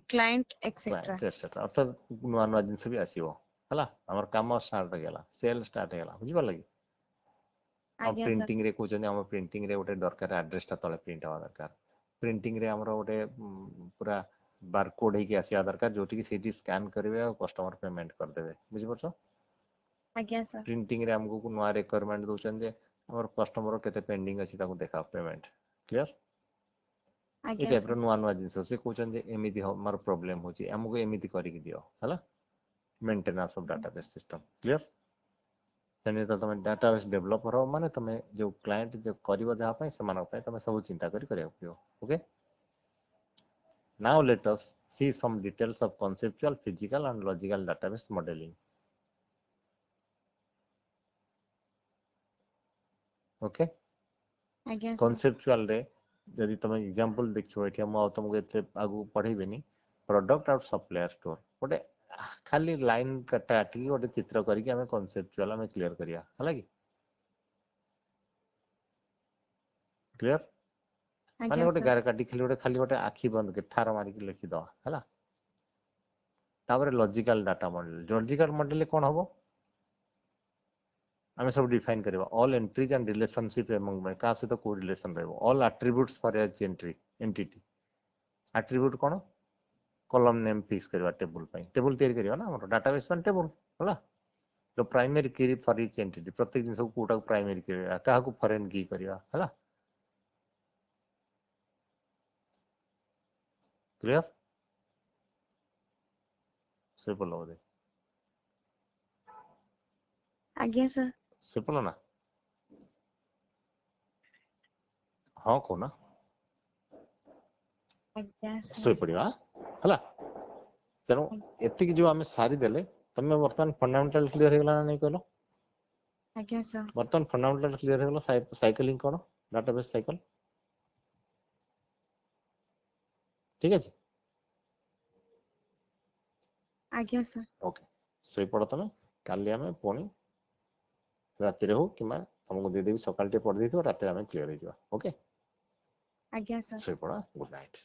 B: client, etc.
A: Client etcetera, अर्थात नुआ नुआ जिनस भी आसीबो, हला हमर काम start हो गेला, cell start हो गेला, बुझि परलो कि। हम
B: आज्ञा सर।
A: प्रिंटिंग रे कहउछन, हम प्रिंटिंग रे गोटे दरकार एड्रेस ता तले प्रिंट हवा दरकार, प्रिंटिंग रे हमर गोटे पूरा बारकोड ହେଇକି ଆସିବା ଦରକାର ଯୋଉଠି କି ସେଇଠି ସ୍କାନ କରିବେ ଆଉ କଷ୍ଟମର ପେମେଣ୍ଟ କରିଦେବେ ବୁଝିପାରୁଛ
B: ଆଜ୍ଞା ସାର୍
A: ପ୍ରିंटिंग ରେ ଆମକୁ ନୂଆ ରିକ୍ୱାयରମେଣ୍ଟ ଦଉଛନ୍ତି ଯେ ଆମର କଷ୍ଟମର କେତେ ପେଣ୍ଡିଙ୍ଗ ଅଛି ତାକୁ ଦେଖାଅ ପେମେଣ୍ଟ କ୍ଲିୟର ଏଇ
B: ଆଜ୍ଞା
A: ଟାଇପ ର
B: ସାର୍
A: ନୂଆ ନୂଆ ଜିନିଷ ସେ କହୁଛନ୍ତି ଯେ ଏମିତି ମୋର ପ୍ରୋବ୍ଲେମ ହଉଛି ଆମକୁ ଏମିତି କରିକି ଦିଅ ହେଲା maintenance of database system clear ତେଣୁ ଯେତେବେଳେ ତମେ ଡାଟାବେସ୍ ଡେଭଲପର ହବ ମାନେ ତମେ ଯୋଉ କ୍ଲାଏଣ୍ଟ ଯୋଉ କରିବ ଯାହା ପାଇଁ ସେମାନଙ୍କ ପାଇଁ ତମେ ସବୁ ଚିନ୍ତା କରି କରିବାକୁ ପଡିବ okay now let us see some details of conceptual physical and logical database modeling okay
B: ଆଜ୍ଞା ସାର୍
A: conceptual ରେ ଯଦି ତମେ एग्जांपल ଦେଖିବ ଏଠି ମୁଁ ଆଉ ତମକୁ ଏତେ ଆଗକୁ ପଢେଇବେନି ପ୍ରଡକ୍ଟ ଆଉ ସପ୍ଲାୟର ଷ୍ଟୋର ଗୋଟେ ଖାଲି ଲାଇନ କାଟିକି ଗୋଟେ ଚିତ୍ର କରିକି ଆମେ କନସେପ୍ଚୁଆଲ ଆମେ କ୍ଲିୟର କରିବା ହେଲା କି କ୍ଲିୟର ମାନେ
B: ଆଜ୍ଞା
A: ଗୋଟେ
B: ସାର୍
A: ଗାର କାଟି ଖାଲି ଗୋଟେ ଆଖି ବନ୍ଦ କରି ଠାର ମାରିକି ଲେଖିଦବା ହେଲା ତାପରେ logical data model logical model କଣ ହବ ଆମେ ସବୁ डिफाइन କରିବା all entries and relationship among them କାହା ସହିତ କୋଉ ରିଲେସନ ରହିବ all attributes for each entity attribute କଣ କଲମ ନେମ୍ ଫିକ୍ସ କରିବା ଟେବୁଲ ପାଇଁ ଟେବୁଲ ତିଆରି କରିବା ନା ଆମର ଡାଟାବେସ୍ ମାନେ ଟେବୁଲ ହେଲା ତ ପ୍ରାଇମେରୀ କି ଫର ଇଚ୍ ଏଣ୍ଟିଟି ପ୍ରତ୍ୟେକ ଜିନିଷକୁ କୋଉଟାକୁ ପ୍ରାଇମେରୀ କି କରିବା କାହାକୁ ଫରେନ୍ କି କରିବା ହେଲା କ୍ଲିୟର ଶୋଇପଡ଼ିଲ ବୋଧେ
B: ଆଜ୍ଞା ସାର୍
A: ଶୋଇପଡ଼ିଲ ନା ହଁ କହୁନା
B: ଆଜ୍ଞା ସାର୍
A: ଶୋଇପଡ଼ିବା ହେଲା ତେଣୁ ଏତିକି ଯୋଉ ଆମେ ସାରିଦେଲେ ତମେ ବର୍ତ୍ତମାନ ଫଣ୍ଡାମେଣ୍ଟାଲ କ୍ଲିୟର ହେଇଗଲା ନା ନାଇଁ କହିଲ
B: ଆଜ୍ଞା ସାର୍
A: ବର୍ତ୍ତମାନ ଫଣ୍ଡାମେଣ୍ଟାଲ କ୍ଲିୟର ହେଇଗଲା ସାଇକେଲିଂ କଣ ଡାଟାବେସ୍ ସାଇକେଲ ଠିକ ଅଛି
B: ଆଜ୍ଞା ସାର୍
A: ଓକେ ଶୋଇପଡ଼ ତମେ କାଲି ଆମେ ପୁଣି ରାତିରେ ହଉ କିମ୍ବା ତମକୁ ଦେଇଦେବି ସକାଳ ଟିକେ ପଢିଦେଇଥିବ ରାତିରେ ଆମେ କ୍ଲିୟର ହେଇଯିବା ଓକେ
B: ଆଜ୍ଞା ସାର୍
A: ଶୋଇପଡ଼ ଗୁଡ୍ ନାଇଟ୍